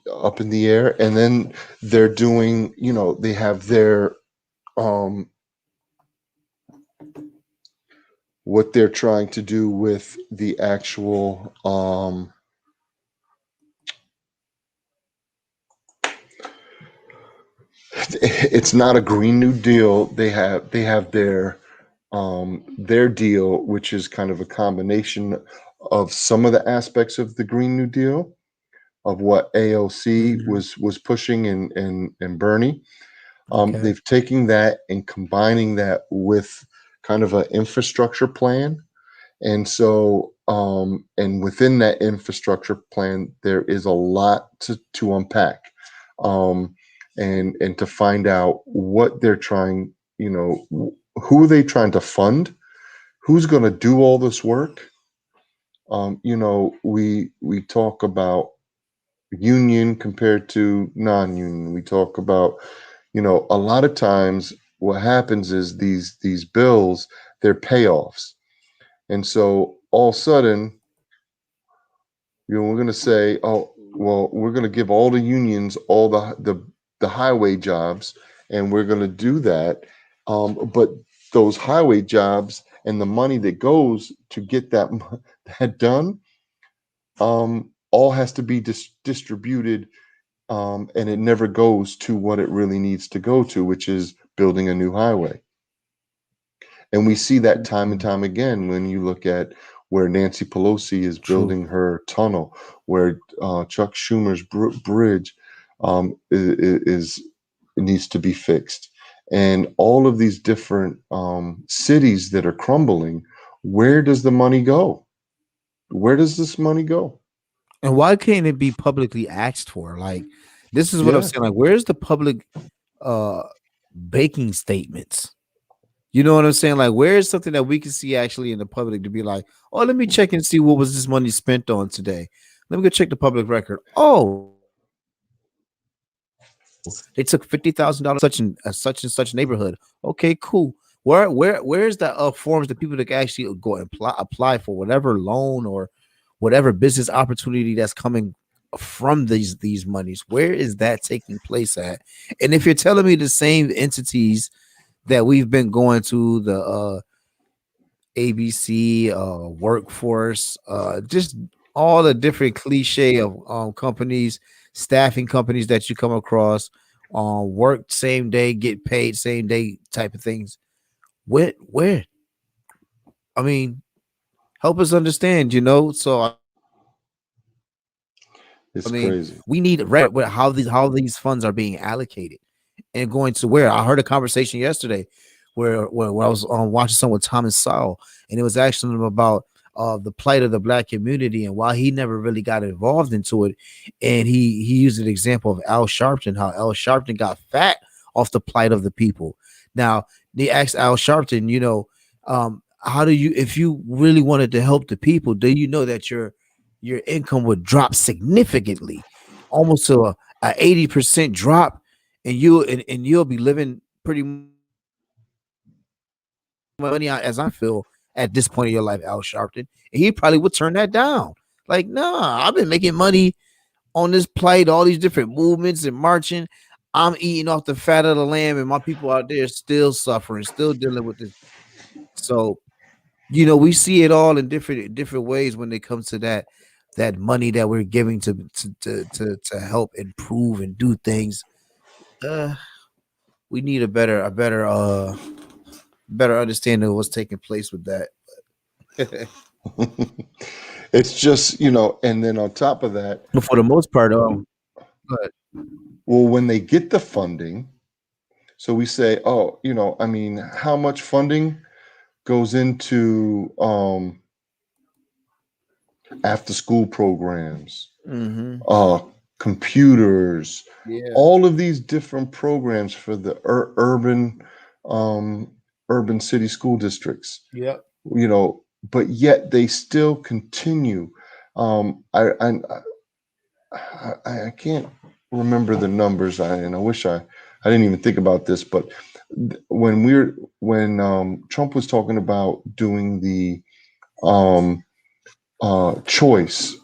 air. And then they're doing, they have their what they're trying to do with the actual it's not a Green New Deal. They have their deal, which is kind of a combination of some of the aspects of the Green New Deal, of what AOC was pushing and Bernie. They've taken that and combining that with kind of an infrastructure plan. And so and within that infrastructure plan, there is a lot to unpack. And to find out what they're trying, who are they trying to fund, who's going to do all this work? We talk about union compared to non-union. We talk about, a lot of times what happens is these bills, they're payoffs. And so all of a sudden, we're going to say, oh, well, we're going to give all the unions all the highway jobs, and we're going to do that. But those highway jobs and the money that goes to get that done, all has to be distributed, and it never goes to what it really needs to go to, which is building a new highway. And we see that time and time again when you look at where Nancy Pelosi is building her tunnel, where Chuck Schumer's bridge needs to be fixed, and all of these different cities that are crumbling. Where does the money go? Where does this money go? And why can't it be publicly asked for? Like, this is what I'm saying. Like, where's the public banking statements? You know what I'm saying? Like, where is something that we can see actually in the public to be like, oh, let me check and see what was this money spent on today. Let me go check the public record. Oh, they took $50,000 such and such neighborhood. Okay, cool. Where's the forms that people that can actually go and apply for whatever loan or whatever business opportunity that's coming from these monies? Where is that taking place at? And if you're telling me the same entities that we've been going to, the ABC, workforce, just all the different cliche of companies, staffing companies that you come across, work same day, get paid same day type of things. Where? I mean, help us understand, So It's crazy. we need how these funds are being allocated and going to where. I heard a conversation yesterday where I was watching something with Thomas Sowell, and it was asking him about the plight of the Black community and why he never really got involved into it. And he used an example of Al Sharpton, how Al Sharpton got fat off the plight of the people. Now they asked Al Sharpton, how do you, if you really wanted to help the people, do you know that your income would drop significantly, almost to a 80% drop, and you'll be living pretty money out, as I feel at this point in your life, Al Sharpton. And he probably would turn that down. Like, nah, I've been making money on this plight, all these different movements and marching. I'm eating off the fat of the land, and my people out there still suffering, still dealing with this. So, we see it all in different ways when it comes to that money that we're giving to help improve and do things. We need a better understanding of what's taking place with that. It's just, and then on top of that, But for the most part, well, when they get the funding, so we say, oh, how much funding goes into after school programs, computers, all of these different programs for the urban city school districts. Yeah. But yet they still continue. I can't remember the numbers, and I wish I didn't even think about this, but when Trump was talking about doing the choice,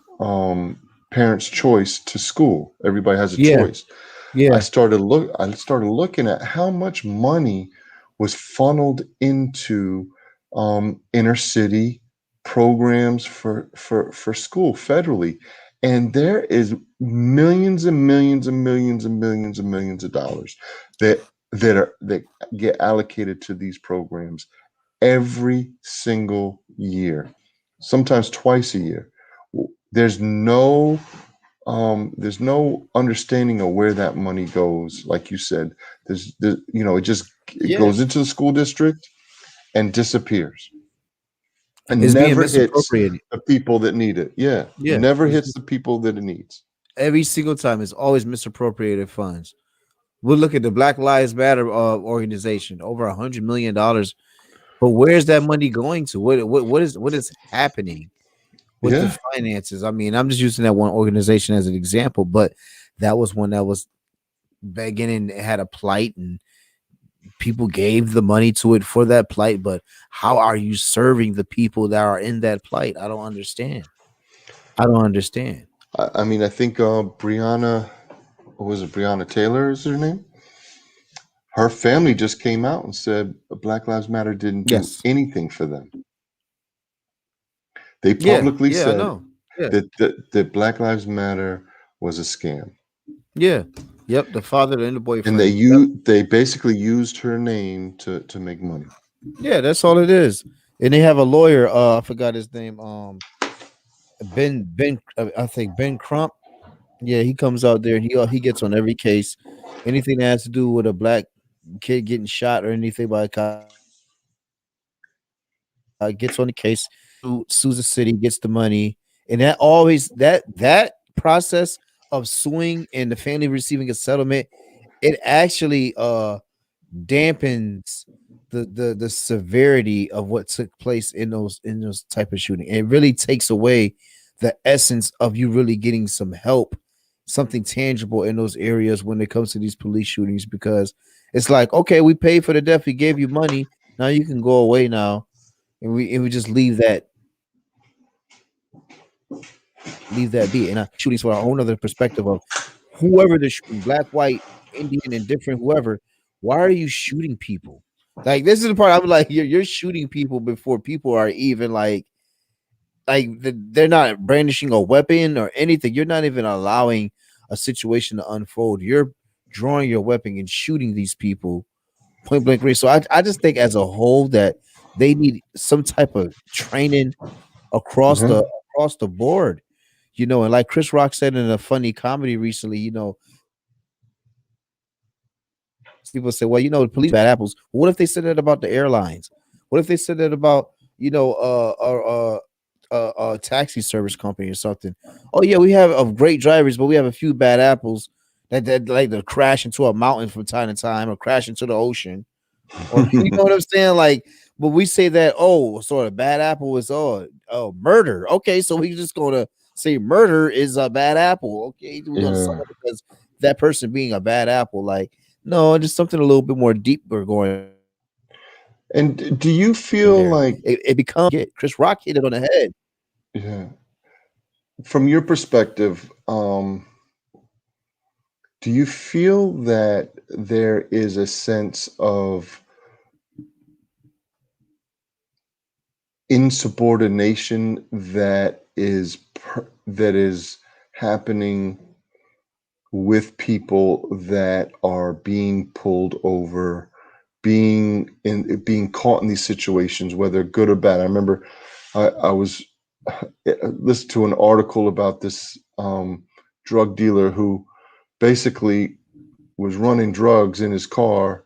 parents' choice to school, everybody has a choice. I started looking at how much money was funneled into inner city programs for school federally, and there is millions and millions and millions and millions and millions of dollars that get allocated to these programs every single year, sometimes twice a year. There's no understanding of where that money goes. Like you said, it goes into the school district and disappears, and It's being never hits misappropriated. the people that need it. Never hits the people that it needs. Every single time, it's always misappropriated funds. We'll look at the Black Lives Matter organization, over $100 million But where's that money going to? What is happening with Yeah. the finances? I mean, I'm just using that one organization as an example, but that was one that was begging and had a plight, and people gave the money to it for that plight. But how are you serving the people that are in that plight? I don't understand. I don't understand. I mean, I think Breonna, what was it? Breonna Taylor is her name. Her family just came out and said Black Lives Matter didn't do Yes. anything for them. They Yeah, publicly yeah, I said know. Yeah. that Black Lives Matter was a scam, Yeah. Yep. The father and the boyfriend. and they basically used her name to make money. Yeah, that's all it is. And they have a lawyer. I forgot his name. Ben. I think Ben Crump. Yeah, he comes out there and he gets on every case. Anything that has to do with a black kid getting shot or anything by a cop, gets on the case, sues the city, gets the money, and that always that process of suing and the family receiving a settlement, it actually dampens the severity of what took place in those type of shooting. It really takes away the essence of you really getting some help, something tangible in those areas when it comes to these police shootings, because it's like, okay, we paid for the death, we gave you money, now you can go away now, and we just leave that be. And shootings for our own other perspective of whoever they're shooting, black, white, Indian, indifferent, whoever. Why are you shooting people? Like, this is the part I'm like, you're shooting people before people are even like they're not brandishing a weapon or anything. You're not even allowing a situation to unfold. You're drawing your weapon and shooting these people point blank range. So I just think as a whole that they need some type of training across the board, you know. And like Chris Rock said in a funny comedy recently, you know, people say, well, you know, the police bad apples. What if they said that about the airlines? What if they said that about, you know, a taxi service company or something? Oh yeah, we have great drivers, but we have a few bad apples that like to crash into a mountain from time to time or crash into the ocean. Or you know what I'm saying? Like, but we say that, oh, so a bad apple is murder. Okay, so we just gonna say murder is a bad apple. Okay, we're gonna sum it because that person being a bad apple. Like, no, just something a little bit more deeper going. And do you feel like it becomes Chris Rock hit it on the head? Yeah. From your perspective, do you feel that there is a sense of insubordination that is happening with people that are being pulled over, being caught in these situations, whether good or bad? I remember I was listening to an article about this drug dealer who basically was running drugs in his car,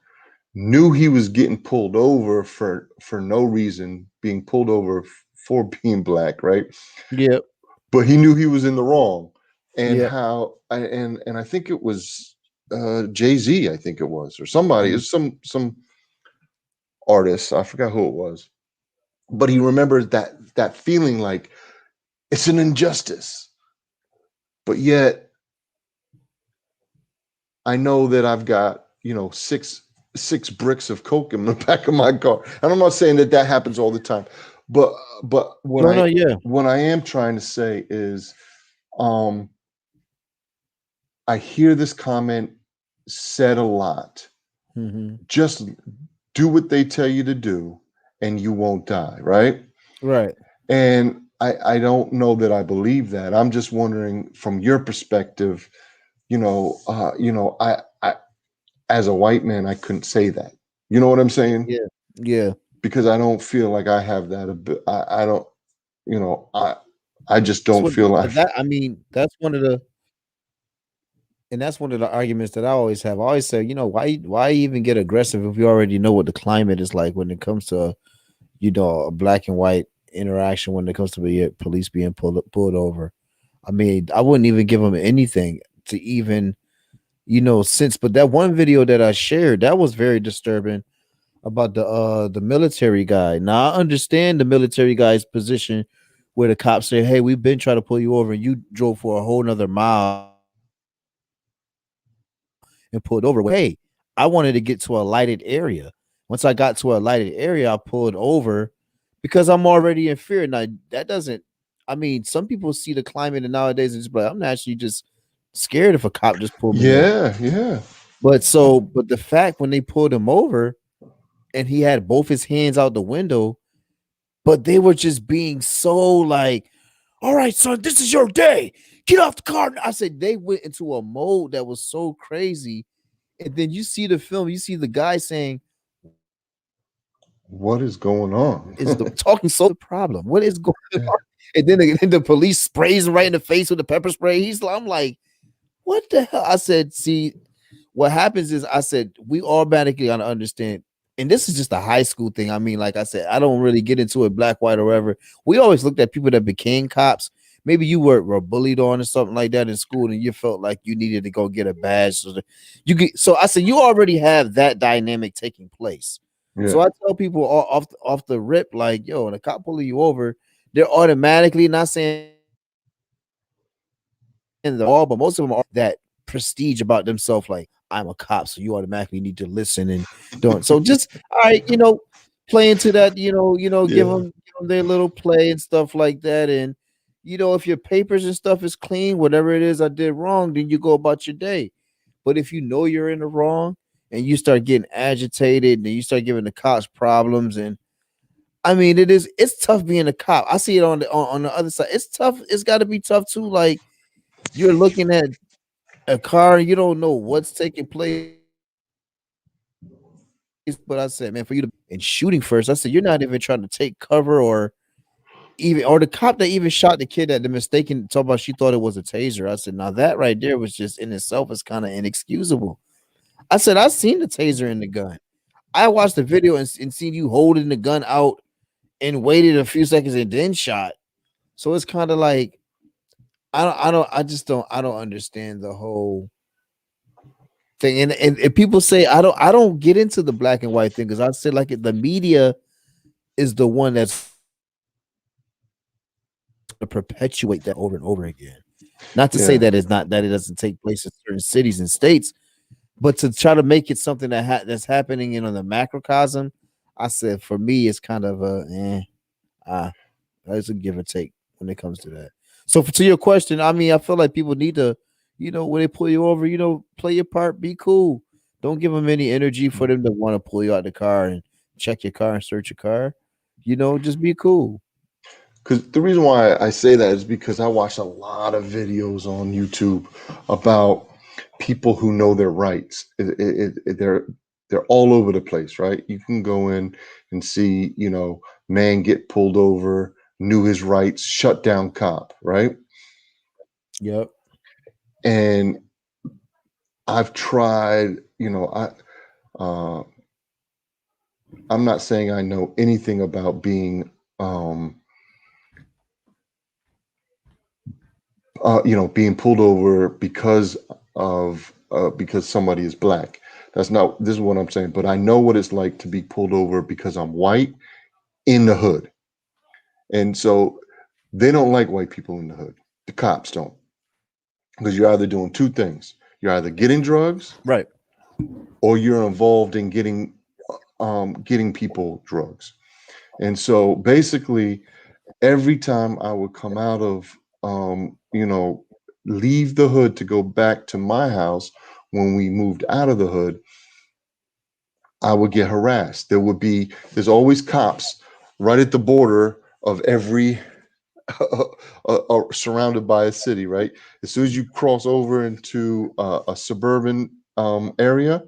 knew he was getting pulled over for no reason, being pulled over for being black, right? Yeah. But he knew he was in the wrong. And Yeah. how and I think it was Jay-Z, I think it was, or somebody, it was some artist, I forgot who it was. But he remembers that feeling like it's an injustice. But yet I know that I've got, you know, six bricks of coke in the back of my car. And I'm not saying that happens all the time, but what I am trying to say is, I hear this comment said a lot. Just do what they tell you to do and you won't die, right? Right. And I don't know that I believe that. I'm just wondering from your perspective, I as a white man, I couldn't say that. You know what I'm saying? Yeah. Yeah. Because I don't feel like I have that. I don't, I just don't feel like that. I mean, that's one of the arguments that I always have. I always say, you know, why even get aggressive if you already know what the climate is like when it comes to, you know, a black and white interaction when it comes to the police being pulled over. I mean, I wouldn't even give them anything to even, you know, but that one video that I shared, that was very disturbing. about the military guy. Now I understand the military guy's position where the cops say, "Hey, we've been trying to pull you over, and you drove for a whole nother mile and pulled over." Well, hey, I wanted to get to a lighted area. Once I got to a lighted area, I pulled over because I'm already in fear. Now that doesn't. I mean, some people see the climate and nowadays and just be like, I'm actually just scared if a cop just pulled me over. Yeah. But the fact when they pulled him over and he had both his hands out the window, but they were just being so like, all right, son, this is your day. Get off the car. I said they went into a mode that was so crazy. And then you see the film, you see the guy saying, What is going on? is the talking so the problem? What is going on? And then the police sprays him right in the face with the pepper spray. I'm like, what the hell? I said, see, what happens is I said, we automatically gotta understand, and this is just a high school thing. I mean, like I said, I don't really get into it, black, white, or whatever. We always looked at people that became cops. Maybe you were bullied on or something like that in school, and you felt like you needed to go get a badge. So I said, you already have that dynamic taking place. Yeah. So I tell people off the rip, like, yo, when a cop pulling you over, they're automatically not saying all, but most of them are that prestige about themselves, like, I'm a cop, so you automatically need to listen and don't. So just all right, play into that, give them their little play and stuff like that. And if your papers and stuff is clean, whatever it is I did wrong, then you go about your day. But if you know you're in the wrong and you start getting agitated and you start giving the cops problems, and I mean, it's tough being a cop. I see it on the other side. It's tough. It's got to be tough too. Like, you're looking at a car, you don't know what's taking place. But I said, man, for you to and shooting first, I said, you're not even trying to take cover or the cop that even shot the kid that the mistaken talk about she thought it was a taser. I said, now that right there was just in itself is kind of inexcusable. I said, I seen the taser in the gun. I watched the video and seen you holding the gun out and waited a few seconds and then shot. So it's kind of like, I don't understand the whole thing. And people say I don't get into the black and white thing because I said like the media is the one that's to perpetuate that over and over again. Not to say that it doesn't take place in certain cities and states, but to try to make it something that's happening in the macrocosm. I said for me it's kind of it's a give or take when it comes to that. So to your question, I mean, I feel like people need to, when they pull you over, play your part, be cool. Don't give them any energy for them to want to pull you out the car and check your car and search your car. Just be cool. Because the reason why I say that is because I watch a lot of videos on YouTube about people who know their rights. They're all over the place, right? You can go in and see, man get pulled over, knew his rights, shut down cop, right? Yep. And I've tried, I'm not saying I know anything about being, being pulled over because somebody is black. This is what I'm saying, but I know what it's like to be pulled over because I'm white in the hood. And so they don't like white people in the hood. The cops don't. Because you're either doing two things. You're either getting drugs, right, or you're involved in getting people drugs. And so basically every time I would come out of leave the hood to go back to my house when we moved out of the hood, I would get harassed. There's always cops right at the border of every surrounded by a city, right? As soon as you cross over into a suburban area,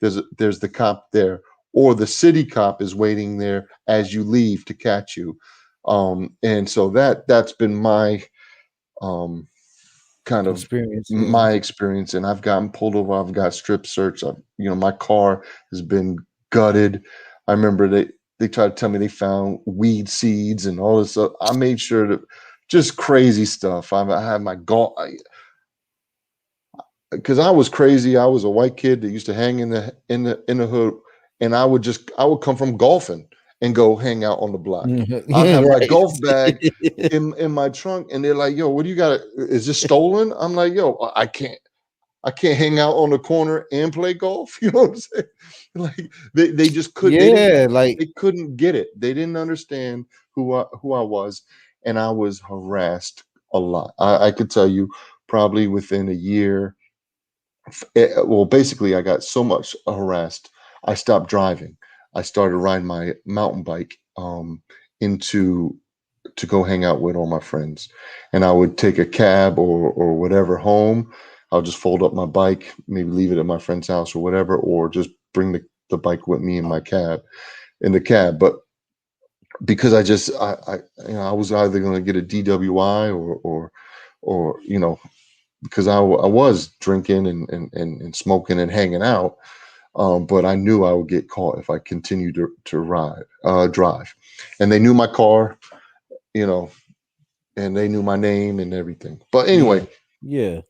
there's the cop there, or the city cop is waiting there as you leave to catch you. And so that's been my kind of experience, my experience. And I've gotten pulled over. I've got strip searched. My car has been gutted. I remember they tried to tell me they found weed seeds and all this stuff. I made sure that just crazy stuff. I had my because I was crazy. I was a white kid that used to hang in the hood and I would come from golfing and go hang out on the block. Mhm. I'll have my Right. golf bag in my trunk, and they're like, "Yo, what do you got? Is this stolen?" I'm like, "Yo, I can't hang out on the corner and play golf." You know what I'm saying? Like they just couldn't. Yeah, like They couldn't get it. They didn't understand who I was, and I was harassed a lot. I could tell you probably within a year. Well, basically, I got so much harassed, I stopped driving. I started riding my mountain bike into to go hang out with all my friends, and I would take a cab or whatever home. I'll just fold up my bike, maybe leave it at my friend's house or whatever, or just bring the bike with me in my cab in the cab. But because I was either going to get a DWI or because I was drinking and smoking and hanging out, but I knew I would get caught if I continued to drive, and they knew my car, and they knew my name and everything. But anyway, yeah.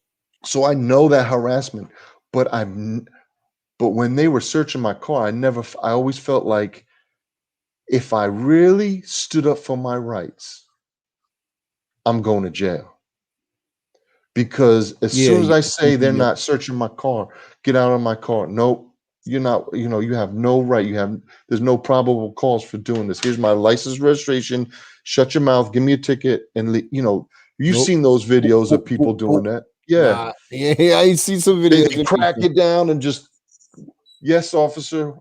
so I know that harassment, but when they were searching my car, I always felt like if I really stood up for my rights, I'm going to jail. Because as soon as I say they're not searching my car, get out of my car. Nope, you're not. You have no right. There's no probable cause for doing this. Here's my license, registration. Shut your mouth. Give me a ticket, and you've Nope. seen those videos of people doing that. Yeah, Nah, yeah, I see some videos. they crack it down and just, yes, officer.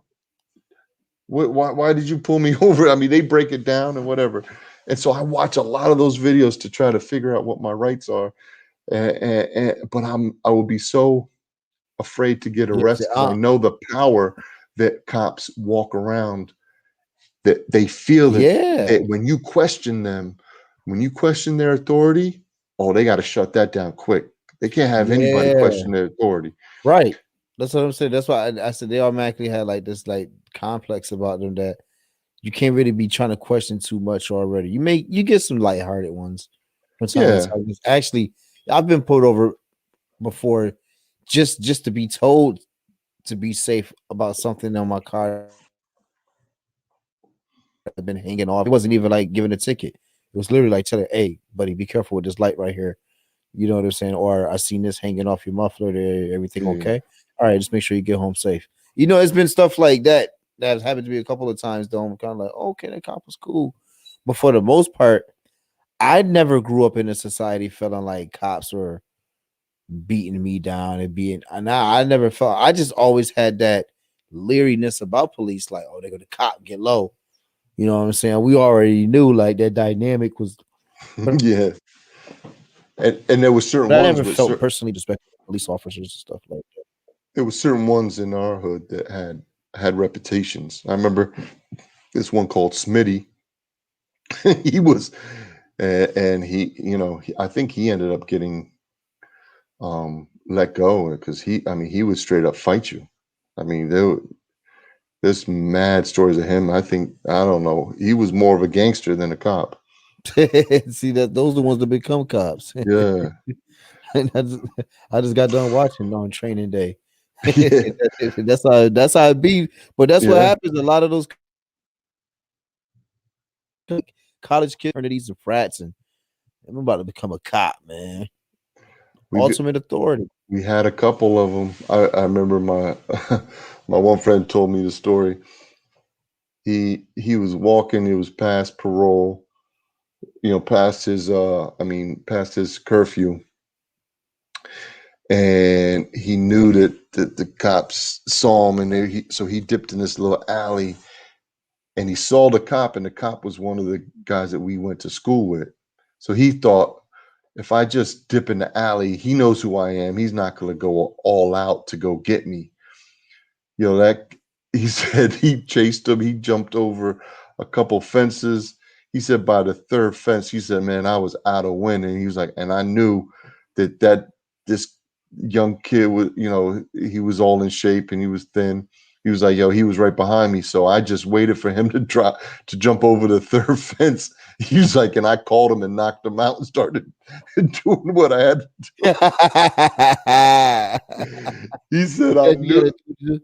Why did you pull me over? I mean, they break it down and whatever. And so I watch a lot of those videos to try to figure out what my rights are. But I will be so afraid to get arrested. I know the power that cops walk around, that they feel that when you question them, when you question their authority, they got to shut that down quick. They can't have anybody question their authority. Right. That's what I'm saying. That's why I said they automatically had like this like complex about them that you can't really be trying to question too much already. You get some lighthearted ones from time to time. Actually, I've been pulled over before just to be told to be safe about something on my car. I've been hanging off. It wasn't even like giving a ticket. It was literally like telling, "Hey, buddy, be careful with this light right here." You know what I'm saying? Or I seen this hanging off your muffler there. Everything okay? All right, just make sure you get home safe. It's been stuff like that has happened to me a couple of times, though. I'm kind of like, okay, that cop was cool. But for the most part, I never grew up in a society feeling like cops were beating me down and I never felt. I just always had that leeriness about police, like, they're gonna cop, get low. You know what I'm saying? We already knew like that dynamic was. Yeah. And there were certain I ones. never felt personally disrespectful police officers and stuff like that. There were certain ones in our hood that had reputations. I remember this one called Smitty. He was, and I think he ended up getting let go because he would straight up fight you. I mean, there's mad stories of him. I don't know. He was more of a gangster than a cop. See those are the ones that become cops. Yeah. And I just got done watching on training day. Yeah. that's how it be. But that's what happens. A lot of those college kids, fraternities and frats, and I'm about to become a cop, man. Ultimate authority. We had a couple of them. I remember my my one friend told me the story. He was walking. It was past parole. Past his curfew. And he knew that the cops saw him, and so he dipped in this little alley, and he saw the cop, and the cop was one of the guys that we went to school with. So he thought, if I just dip in the alley, he knows who I am. He's not going to go all out to go get me. He said he chased him. He jumped over a couple fences. He said by the third fence, he said, man, I was out of wind. And he was like, and I knew that this young kid was, he was all in shape and he was thin. He was like, he was right behind me. So I just waited for him to jump over the third fence. He was like, and I called him and knocked him out and started doing what I had to do. He said, I knew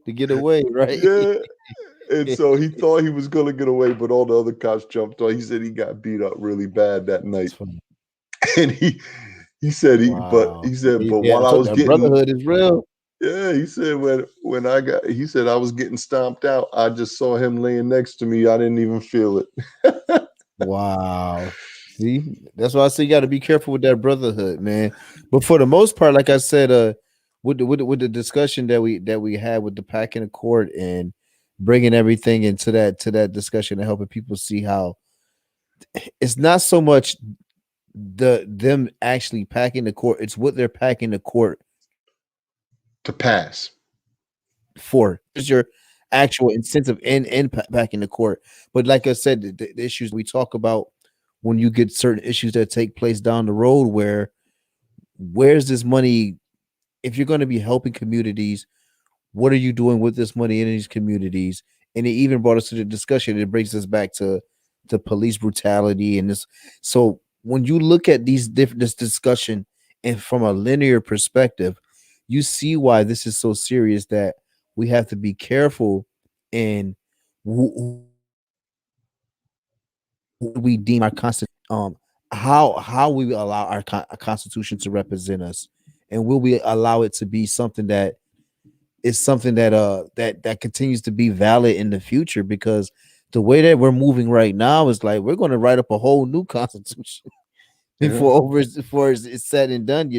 to get away, right? Yeah. And so he thought he was going to get away, but all the other cops jumped on. He said he got beat up really bad that night. That's funny. And he said Wow. but Yeah, while I so was that getting, brotherhood is real. yeah, he said he said I was getting stomped out. I just saw him laying next to me. I didn't even feel it. Wow. See, that's why I say you got to be careful with that brotherhood, man. But for the most part, like I said, with the discussion that we had with the packing of court and bringing everything into that discussion and helping people see how it's not so much them actually packing the court, it's what they're packing the court To pass. for. It's your actual incentive in packing the court. But like I said, the issues we talk about when you get certain issues that take place down the road, where's this money? If you're going to be helping communities, what are you doing with this money in these communities? And it even brought us to the discussion. It brings us back to police brutality and this. So when you look at this discussion and from a linear perspective, you see why this is so serious that we have to be careful in who we deem our constitution, how we allow our constitution to represent us, and will we allow it to be something that is something that continues to be valid in the future? Because the way that we're moving right now is like we're going to write up a whole new constitution before it's said and done,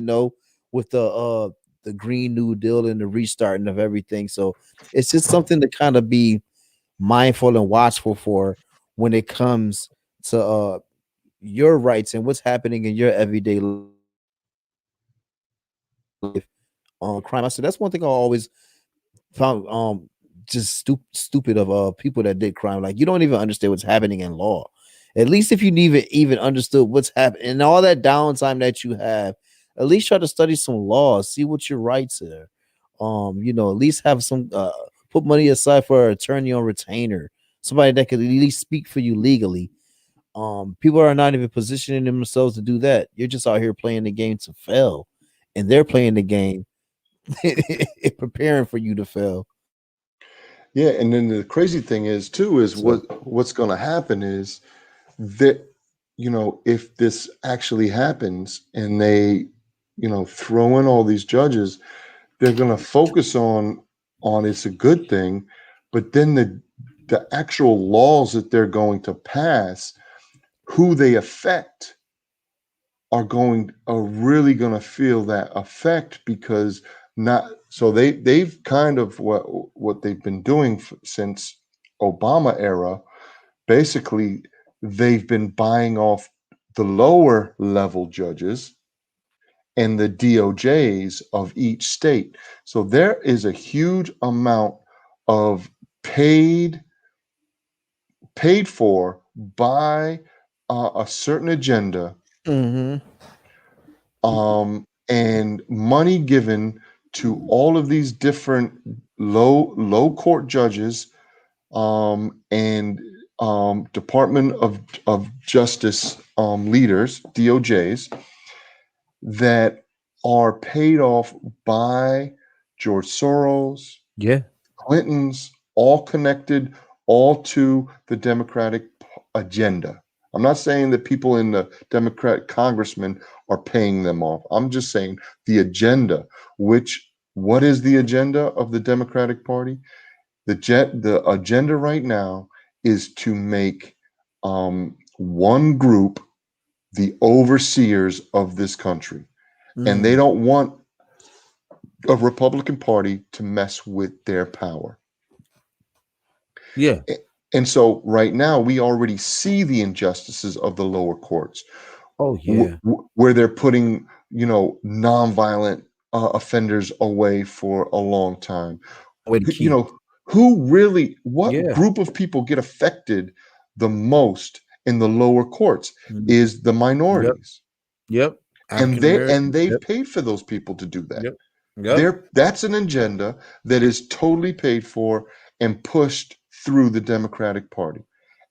with the Green New Deal and the restarting of everything. So it's just something to kind of be mindful and watchful for when it comes to your rights and what's happening in your everyday life on crime. I said that's one thing I always found just stupid of people that did crime. Like, you don't even understand what's happening in law. At least if you even understood what's happening and all that downtime that you have, at least try to study some laws, see what your rights are. At least have some put money aside for an attorney on retainer, somebody that could at least speak for you legally. People are not even positioning themselves to do that. You're just out here playing the game to fail, and they're playing the game preparing for you to fail. Yeah, and then the crazy thing is too is what's going to happen is that if this actually happens and they throw in all these judges, they're going to focus on it's a good thing, but then the actual laws that they're going to pass, who they affect, are really going to feel that effect, because they've kind of what they've been doing since Obama era. Basically, they've been buying off the lower level judges and the DOJs of each state. So there is a huge amount of paid for by a certain agenda, and money given to all of these different low court judges, and Department of Justice leaders, DOJs, that are paid off by George Soros, Clintons, all connected, all to the Democratic agenda. I'm not saying that people in the Democrat congressmen are paying them off. I'm just saying the agenda, what is the agenda of the Democratic Party? The agenda right now is to make one group the overseers of this country. And they don't want a Republican Party to mess with their power. Yeah. And so right now we already see the injustices of the lower courts. Oh yeah. Where they're putting, nonviolent offenders away for a long time. What group of people get affected the most in the lower courts is the minorities. Yep. And they've paid for those people to do that. That's an agenda that is totally paid for and pushed through the Democratic Party.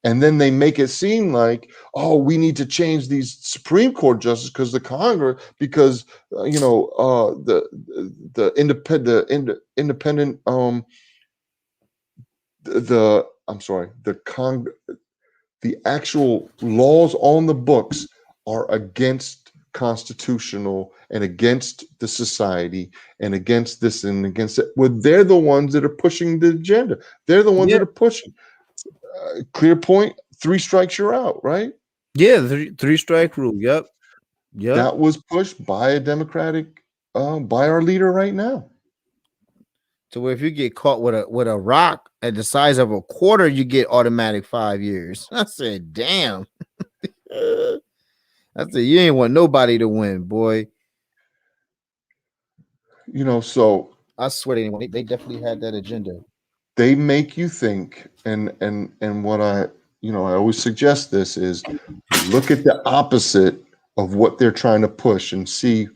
And then they make it seem like, oh, we need to change these Supreme Court justices because the Congress, because the independent the the actual laws on the books are against constitutional and against the society and against this and against it. Well, they're the ones that are pushing the agenda. They're the ones that are pushing. Clear point. 3 strikes, you're out, right? Yeah, three strike rule. Yep. That was pushed by a Democratic, by our leader right now. So where if you get caught with a rock at the size of a quarter, you get automatic 5 years. I said, damn. I said, you ain't want nobody to win, boy. So I swear they definitely had that agenda. They make you think, and what I always suggest this is look at the opposite of what they're trying to push and see.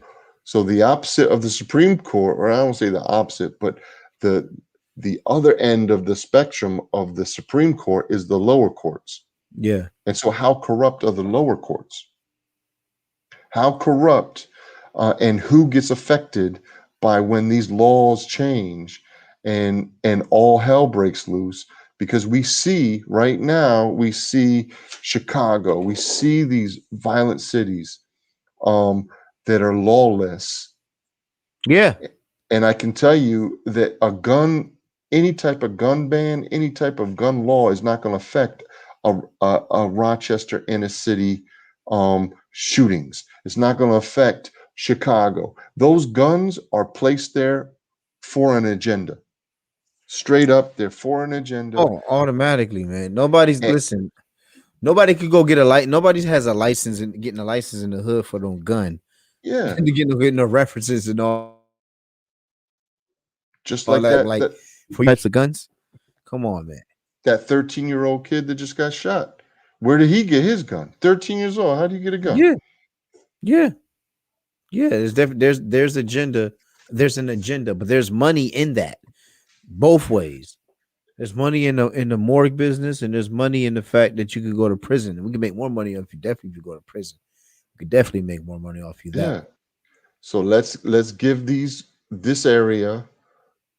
So the opposite of the Supreme Court, or I don't say the opposite, but the other end of the spectrum of the Supreme Court is the lower courts. Yeah. And so how corrupt are the lower courts? How corrupt and who gets affected by when these laws change and all hell breaks loose? Because we see right now, we see Chicago, we see these violent cities that are lawless. Yeah. And I can tell you that any type of gun ban, any type of gun law is not going to affect a Rochester inner city shootings. It's not going to affect Chicago. Those guns are placed there for an agenda. Straight up, they're for an agenda. Oh, automatically, man. Listen. Nobody could go get a light. Nobody has a license and getting a license in the hood for no gun. Yeah, and getting no references and all. Just like that, for types of guns. Come on, man. That 13-year-old kid that just got shot. Where did he get his gun? 13 years old. How do you get a gun? Yeah. There's agenda. There's an agenda, but there's money in that. Both ways. There's money in the morgue business, and there's money in the fact that you could go to prison. We can make more money if you go to prison. We could definitely make more money off you that. Yeah. So let's give this area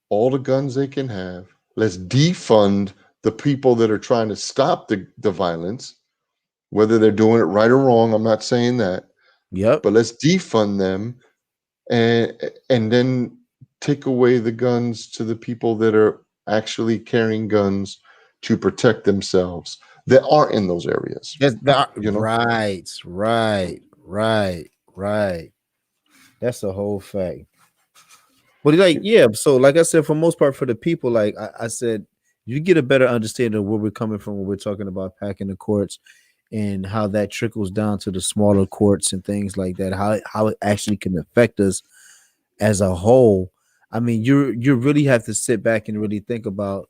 all the guns they can have. Let's defund the people that are trying to stop the violence, whether they're doing it right or wrong. I'm not saying that. Yep. But let's defund them and then take away the guns to the people that are actually carrying guns to protect themselves that aren't in those areas. Right. That's the whole fact. But so like I said, for most part, for the people, like I said, you get a better understanding of where we're coming from when we're talking about packing the courts and how that trickles down to the smaller courts and things like that, how it actually can affect us as a whole. I mean, you really have to sit back and really think about,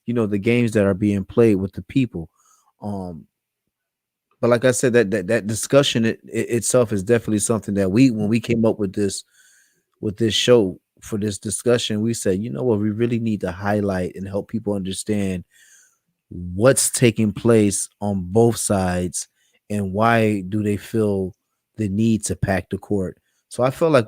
the games that are being played with the people. But like I said, that discussion itself is definitely something that when we came up with this show for this discussion, we said, we really need to highlight and help people understand what's taking place on both sides and why do they feel the need to pack the court. So I felt like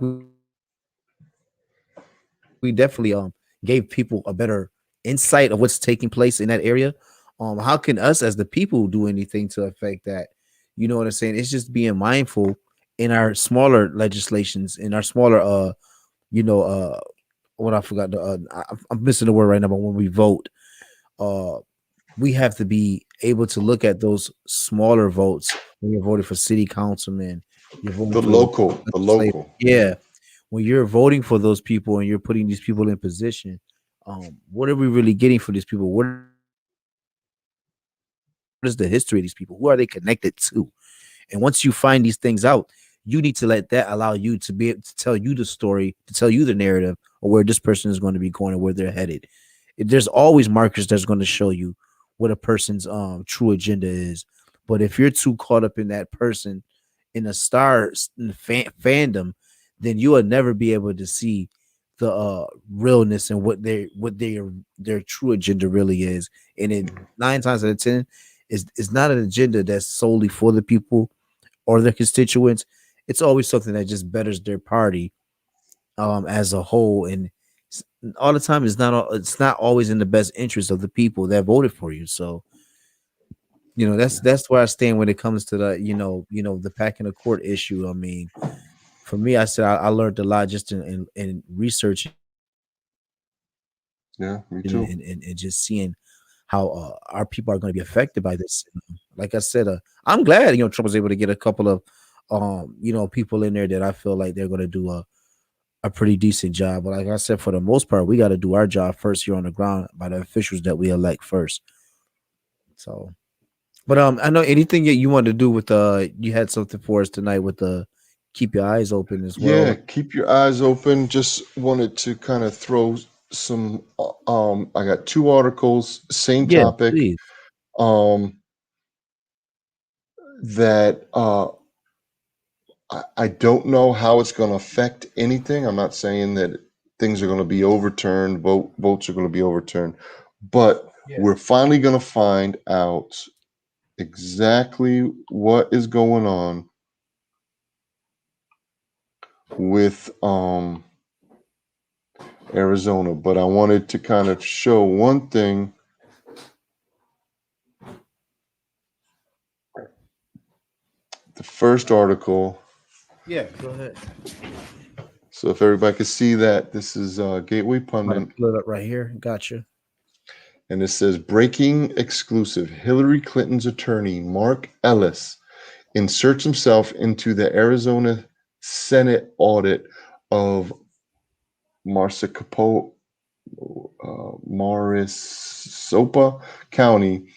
we definitely gave people a better insight of what's taking place in that area. How can us as the people do anything to affect that? You know what I'm saying? It's just being mindful in our smaller legislations, in our smaller what I forgot I'm missing the word right now, but when we vote, we have to be able to look at those smaller votes when you're voting for city councilmen, you're voting the local. Yeah. When you're voting for those people and you're putting these people in position, what are we really getting for these people? What is the history of these people? Who are they connected to? And once you find these things out, you need to let that allow you to be able to tell you the story, to tell you the narrative of where this person is going to be going and where they're headed. There's always markers that's going to show you what a person's true agenda is. But if you're too caught up in that person, in a star in fandom, then you will never be able to see the realness and what their true agenda really is. And it 9 times out of 10 is not an agenda that's solely for the people or their constituents. It's always something that just betters their party as a whole and all the time it's not always in the best interest of the people that voted for you. So that's where I stand when it comes to the the packing the court issue. I mean, for me, I said I learned a lot just in researching. Yeah, me too. And just seeing how our people are going to be affected by this. Like I said, I'm glad Trump was able to get a couple of people in there that I feel like they're going to do a pretty decent job. But like I said, for the most part, we got to do our job first here on the ground by the officials that we elect first. So, but I know anything that you wanted to do with you had something for us tonight with the keep your eyes open as well. Yeah, keep your eyes open. Just wanted to kind of throw some I got 2 articles, same Yeah, topic, please. that I don't know how it's going to affect anything. I'm not saying that things are going to be overturned, votes are going to be overturned, but we're finally going to find out exactly what is going on with Arizona. But I wanted to kind of show one thing. The first article. Yeah, go ahead. So if everybody can see that, this is Gateway I'm Pundit. gonna pull it up right here. Gotcha. And it says breaking exclusive. Hillary Clinton's attorney, Mark Ellis, inserts himself into the Arizona Senate audit of Maricopa County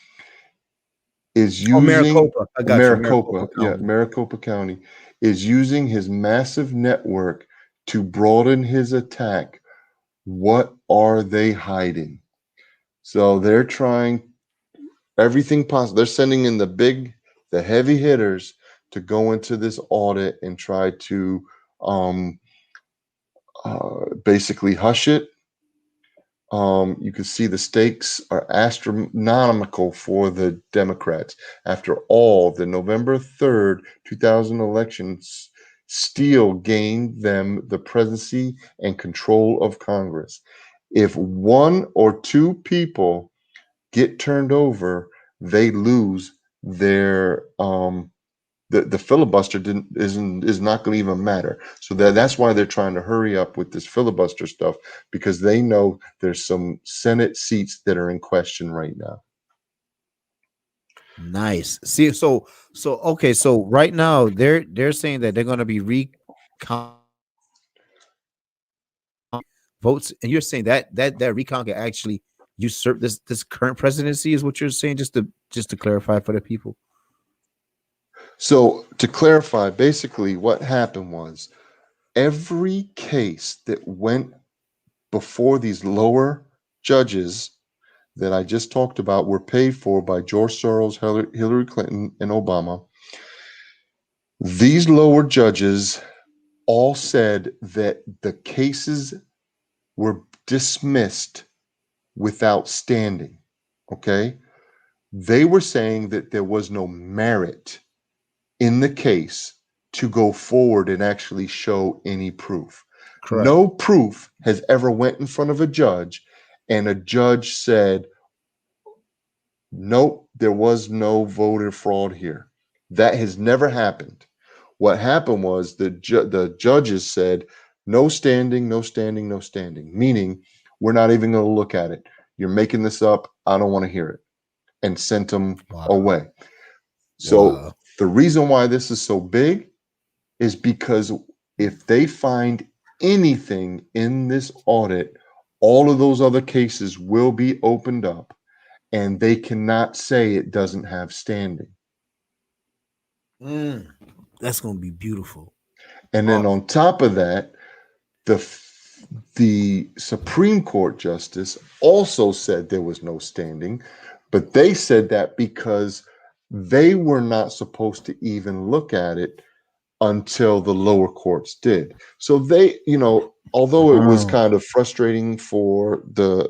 is using Maricopa. I got you. Maricopa, yeah, County. Maricopa County is using his massive network to broaden his attack. What are they hiding? So they're trying everything possible. They're sending in the heavy hitters to go into this audit and try to basically hush it. You can see the stakes are astronomical for the Democrats. After all, the November 3rd, 2000 elections still gained them the presidency and control of Congress. If 1 or 2 people get turned over, they lose their the filibuster is not going to even matter. So that's why they're trying to hurry up with this filibuster stuff, because they know there's some Senate seats that are in question right now. Nice. See, so okay, so right now they're saying that they're going to be recount votes, and you're saying that recount can actually usurp this current presidency, is what you're saying, just to clarify for the people. So to clarify, basically what happened was every case that went before these lower judges that I just talked about were paid for by George Soros, Hillary Clinton, and Obama. These lower judges all said that the cases were dismissed without standing. Okay? They were saying that there was no merit in the case to go forward and actually show any proof. Correct. No proof has ever went in front of a judge and a judge said, nope, there was no voter fraud here. That has never happened. What happened was the judges said, no standing, no standing, no standing, meaning we're not even going to look at it. You're making this up. I don't want to hear it, and sent them away. So the reason why this is so big is because if they find anything in this audit, all of those other cases will be opened up, and they cannot say it doesn't have standing. That's going to be beautiful. And then on top of that, the Supreme Court justice also said there was no standing, but they said that because they were not supposed to even look at it until the lower courts did. So they, although it was kind of frustrating for a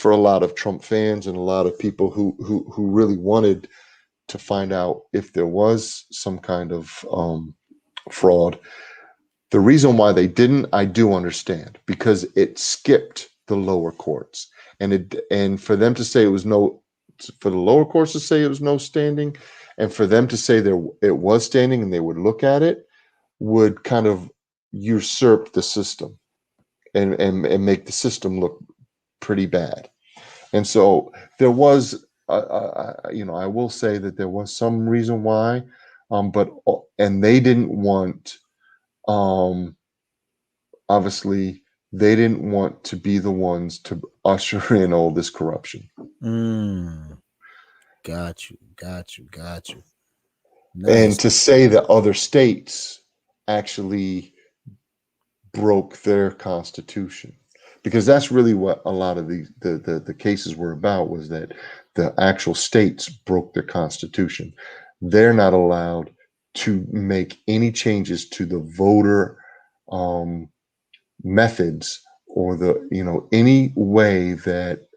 lot of Trump fans and a lot of people who really wanted to find out if there was some kind of fraud, The reason why they didn't, I do understand, because it skipped the lower courts, and for them to say it was no, for the lower courts to say it was no standing, and for them to say there it was standing, and they would look at it, would kind of usurp the system and make the system look pretty bad. And so there was, I will say that there was some reason why, but and they didn't want. Obviously, they didn't want to be the ones to usher in all this corruption. Got you. And Nice. to say that other states actually broke their constitution, because that's really what a lot of the cases were about, was that the actual states broke their constitution. They're not allowed to make any changes to the voter methods, or any way that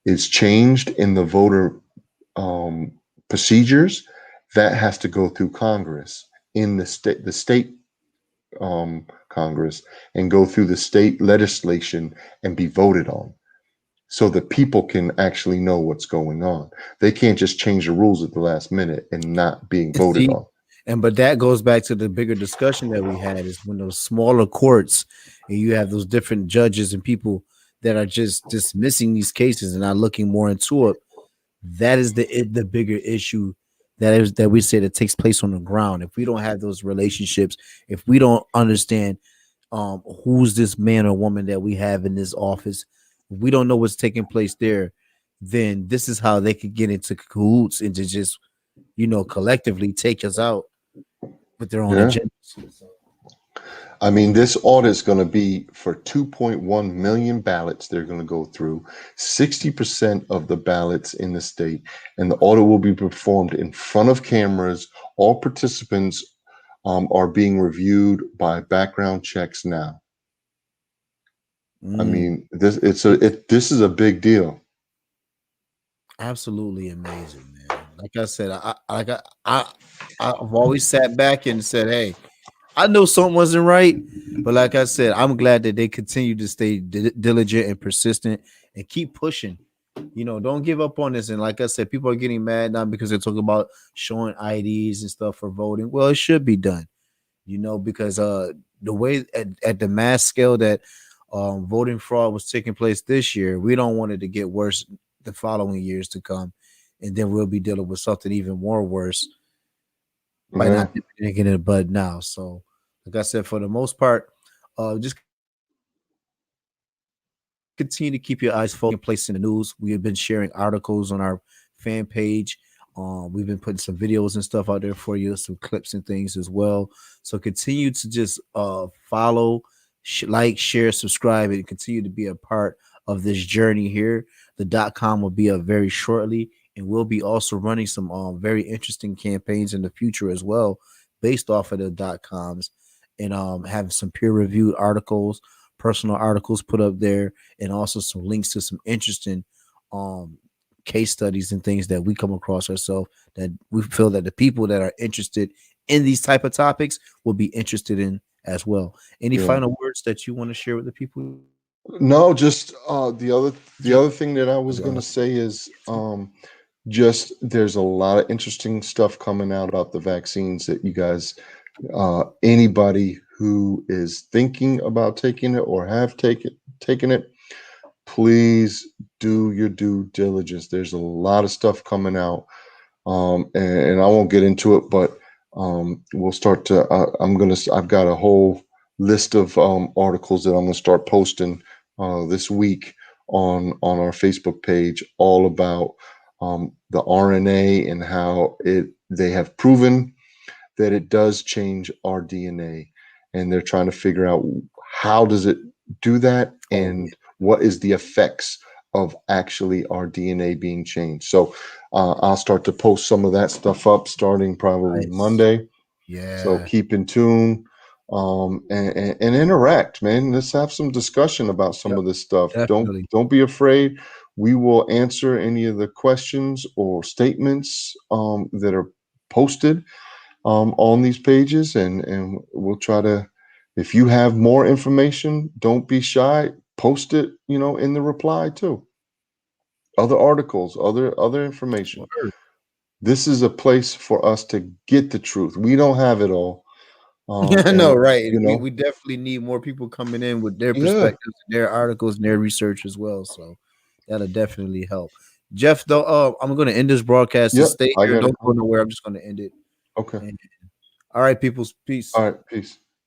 is changed in the voter procedures. That has to go through Congress, in the state Congress, and go through the state legislation and be voted on, so that people can actually know what's going on. They can't just change the rules at the last minute and not being voted on. But that goes back to the bigger discussion that we had, is when those smaller courts and you have those different judges and people that are just dismissing these cases and not looking more into it. That is the bigger issue that we say that takes place on the ground. If we don't have those relationships, if we don't understand who's this man or woman that we have in this office, if we don't know what's taking place there, then this is how they could get into cahoots and to just, collectively take us out with their own agendas. I mean, this audit is going to be for 2.1 million ballots they're going to go through, 60% of the ballots in the state, and the audit will be performed in front of cameras. All participants are being reviewed by background checks now. I mean, this is a big deal. Absolutely amazing, man. Like I said, I've always sat back and said, hey, I know something wasn't right, but like I said, I'm glad that they continue to stay diligent and persistent and keep pushing. Don't give up on this. And like I said, people are getting mad now because they're talking about showing IDs and stuff for voting. Well, it should be done, because the way at the mass scale that voting fraud was taking place this year, we don't want it to get worse the following years to come, and then we'll be dealing with something even more worse by not getting in the bud now. So, like I said, for the most part, just continue to keep your eyes focused in place in the news. We have been sharing articles on our fan page. We've been putting some videos and stuff out there for you, some clips and things as well. So continue to just follow, like, share, subscribe, and continue to be a part of this journey here. The .com will be up very shortly, and we'll be also running some very interesting campaigns in the future as well, based off of the .coms, and having some peer-reviewed articles, personal articles put up there, and also some links to some interesting case studies and things that we come across ourselves that we feel that the people that are interested in these type of topics will be interested in as well. Any final words that you want to share with the people? No, just the other thing that I was going to say is just there's a lot of interesting stuff coming out about the vaccines that you guys, anybody who is thinking about taking it or have taken it, please do your due diligence. There's a lot of stuff coming out, and I won't get into it, but we'll start to. I've got a whole list of articles that I'm going to start posting this week on our Facebook page, all about the RNA and how they have proven that it does change our DNA, and they're trying to figure out how does it do that and what is the effects of actually our DNA being changed. So I'll start to post some of that stuff up starting probably Monday. Yeah. So keep in tune and interact, man. Let's have some discussion about some of this stuff. Definitely. Don't be afraid. We will answer any of the questions or statements that are posted. on these pages, and we'll try to. If you have more information, don't be shy. Post it, in the reply too. Other articles, other information. This is a place for us to get the truth. We don't have it all. I know, and, right? We definitely need more people coming in with their perspectives, and their articles, and their research as well. So that'll definitely help. Jeff, though, I'm going to end this broadcast. Yep, Stay I here. got Don't it. go nowhere. I'm just going to end it. Okay. All right, people's peace. All right. Peace.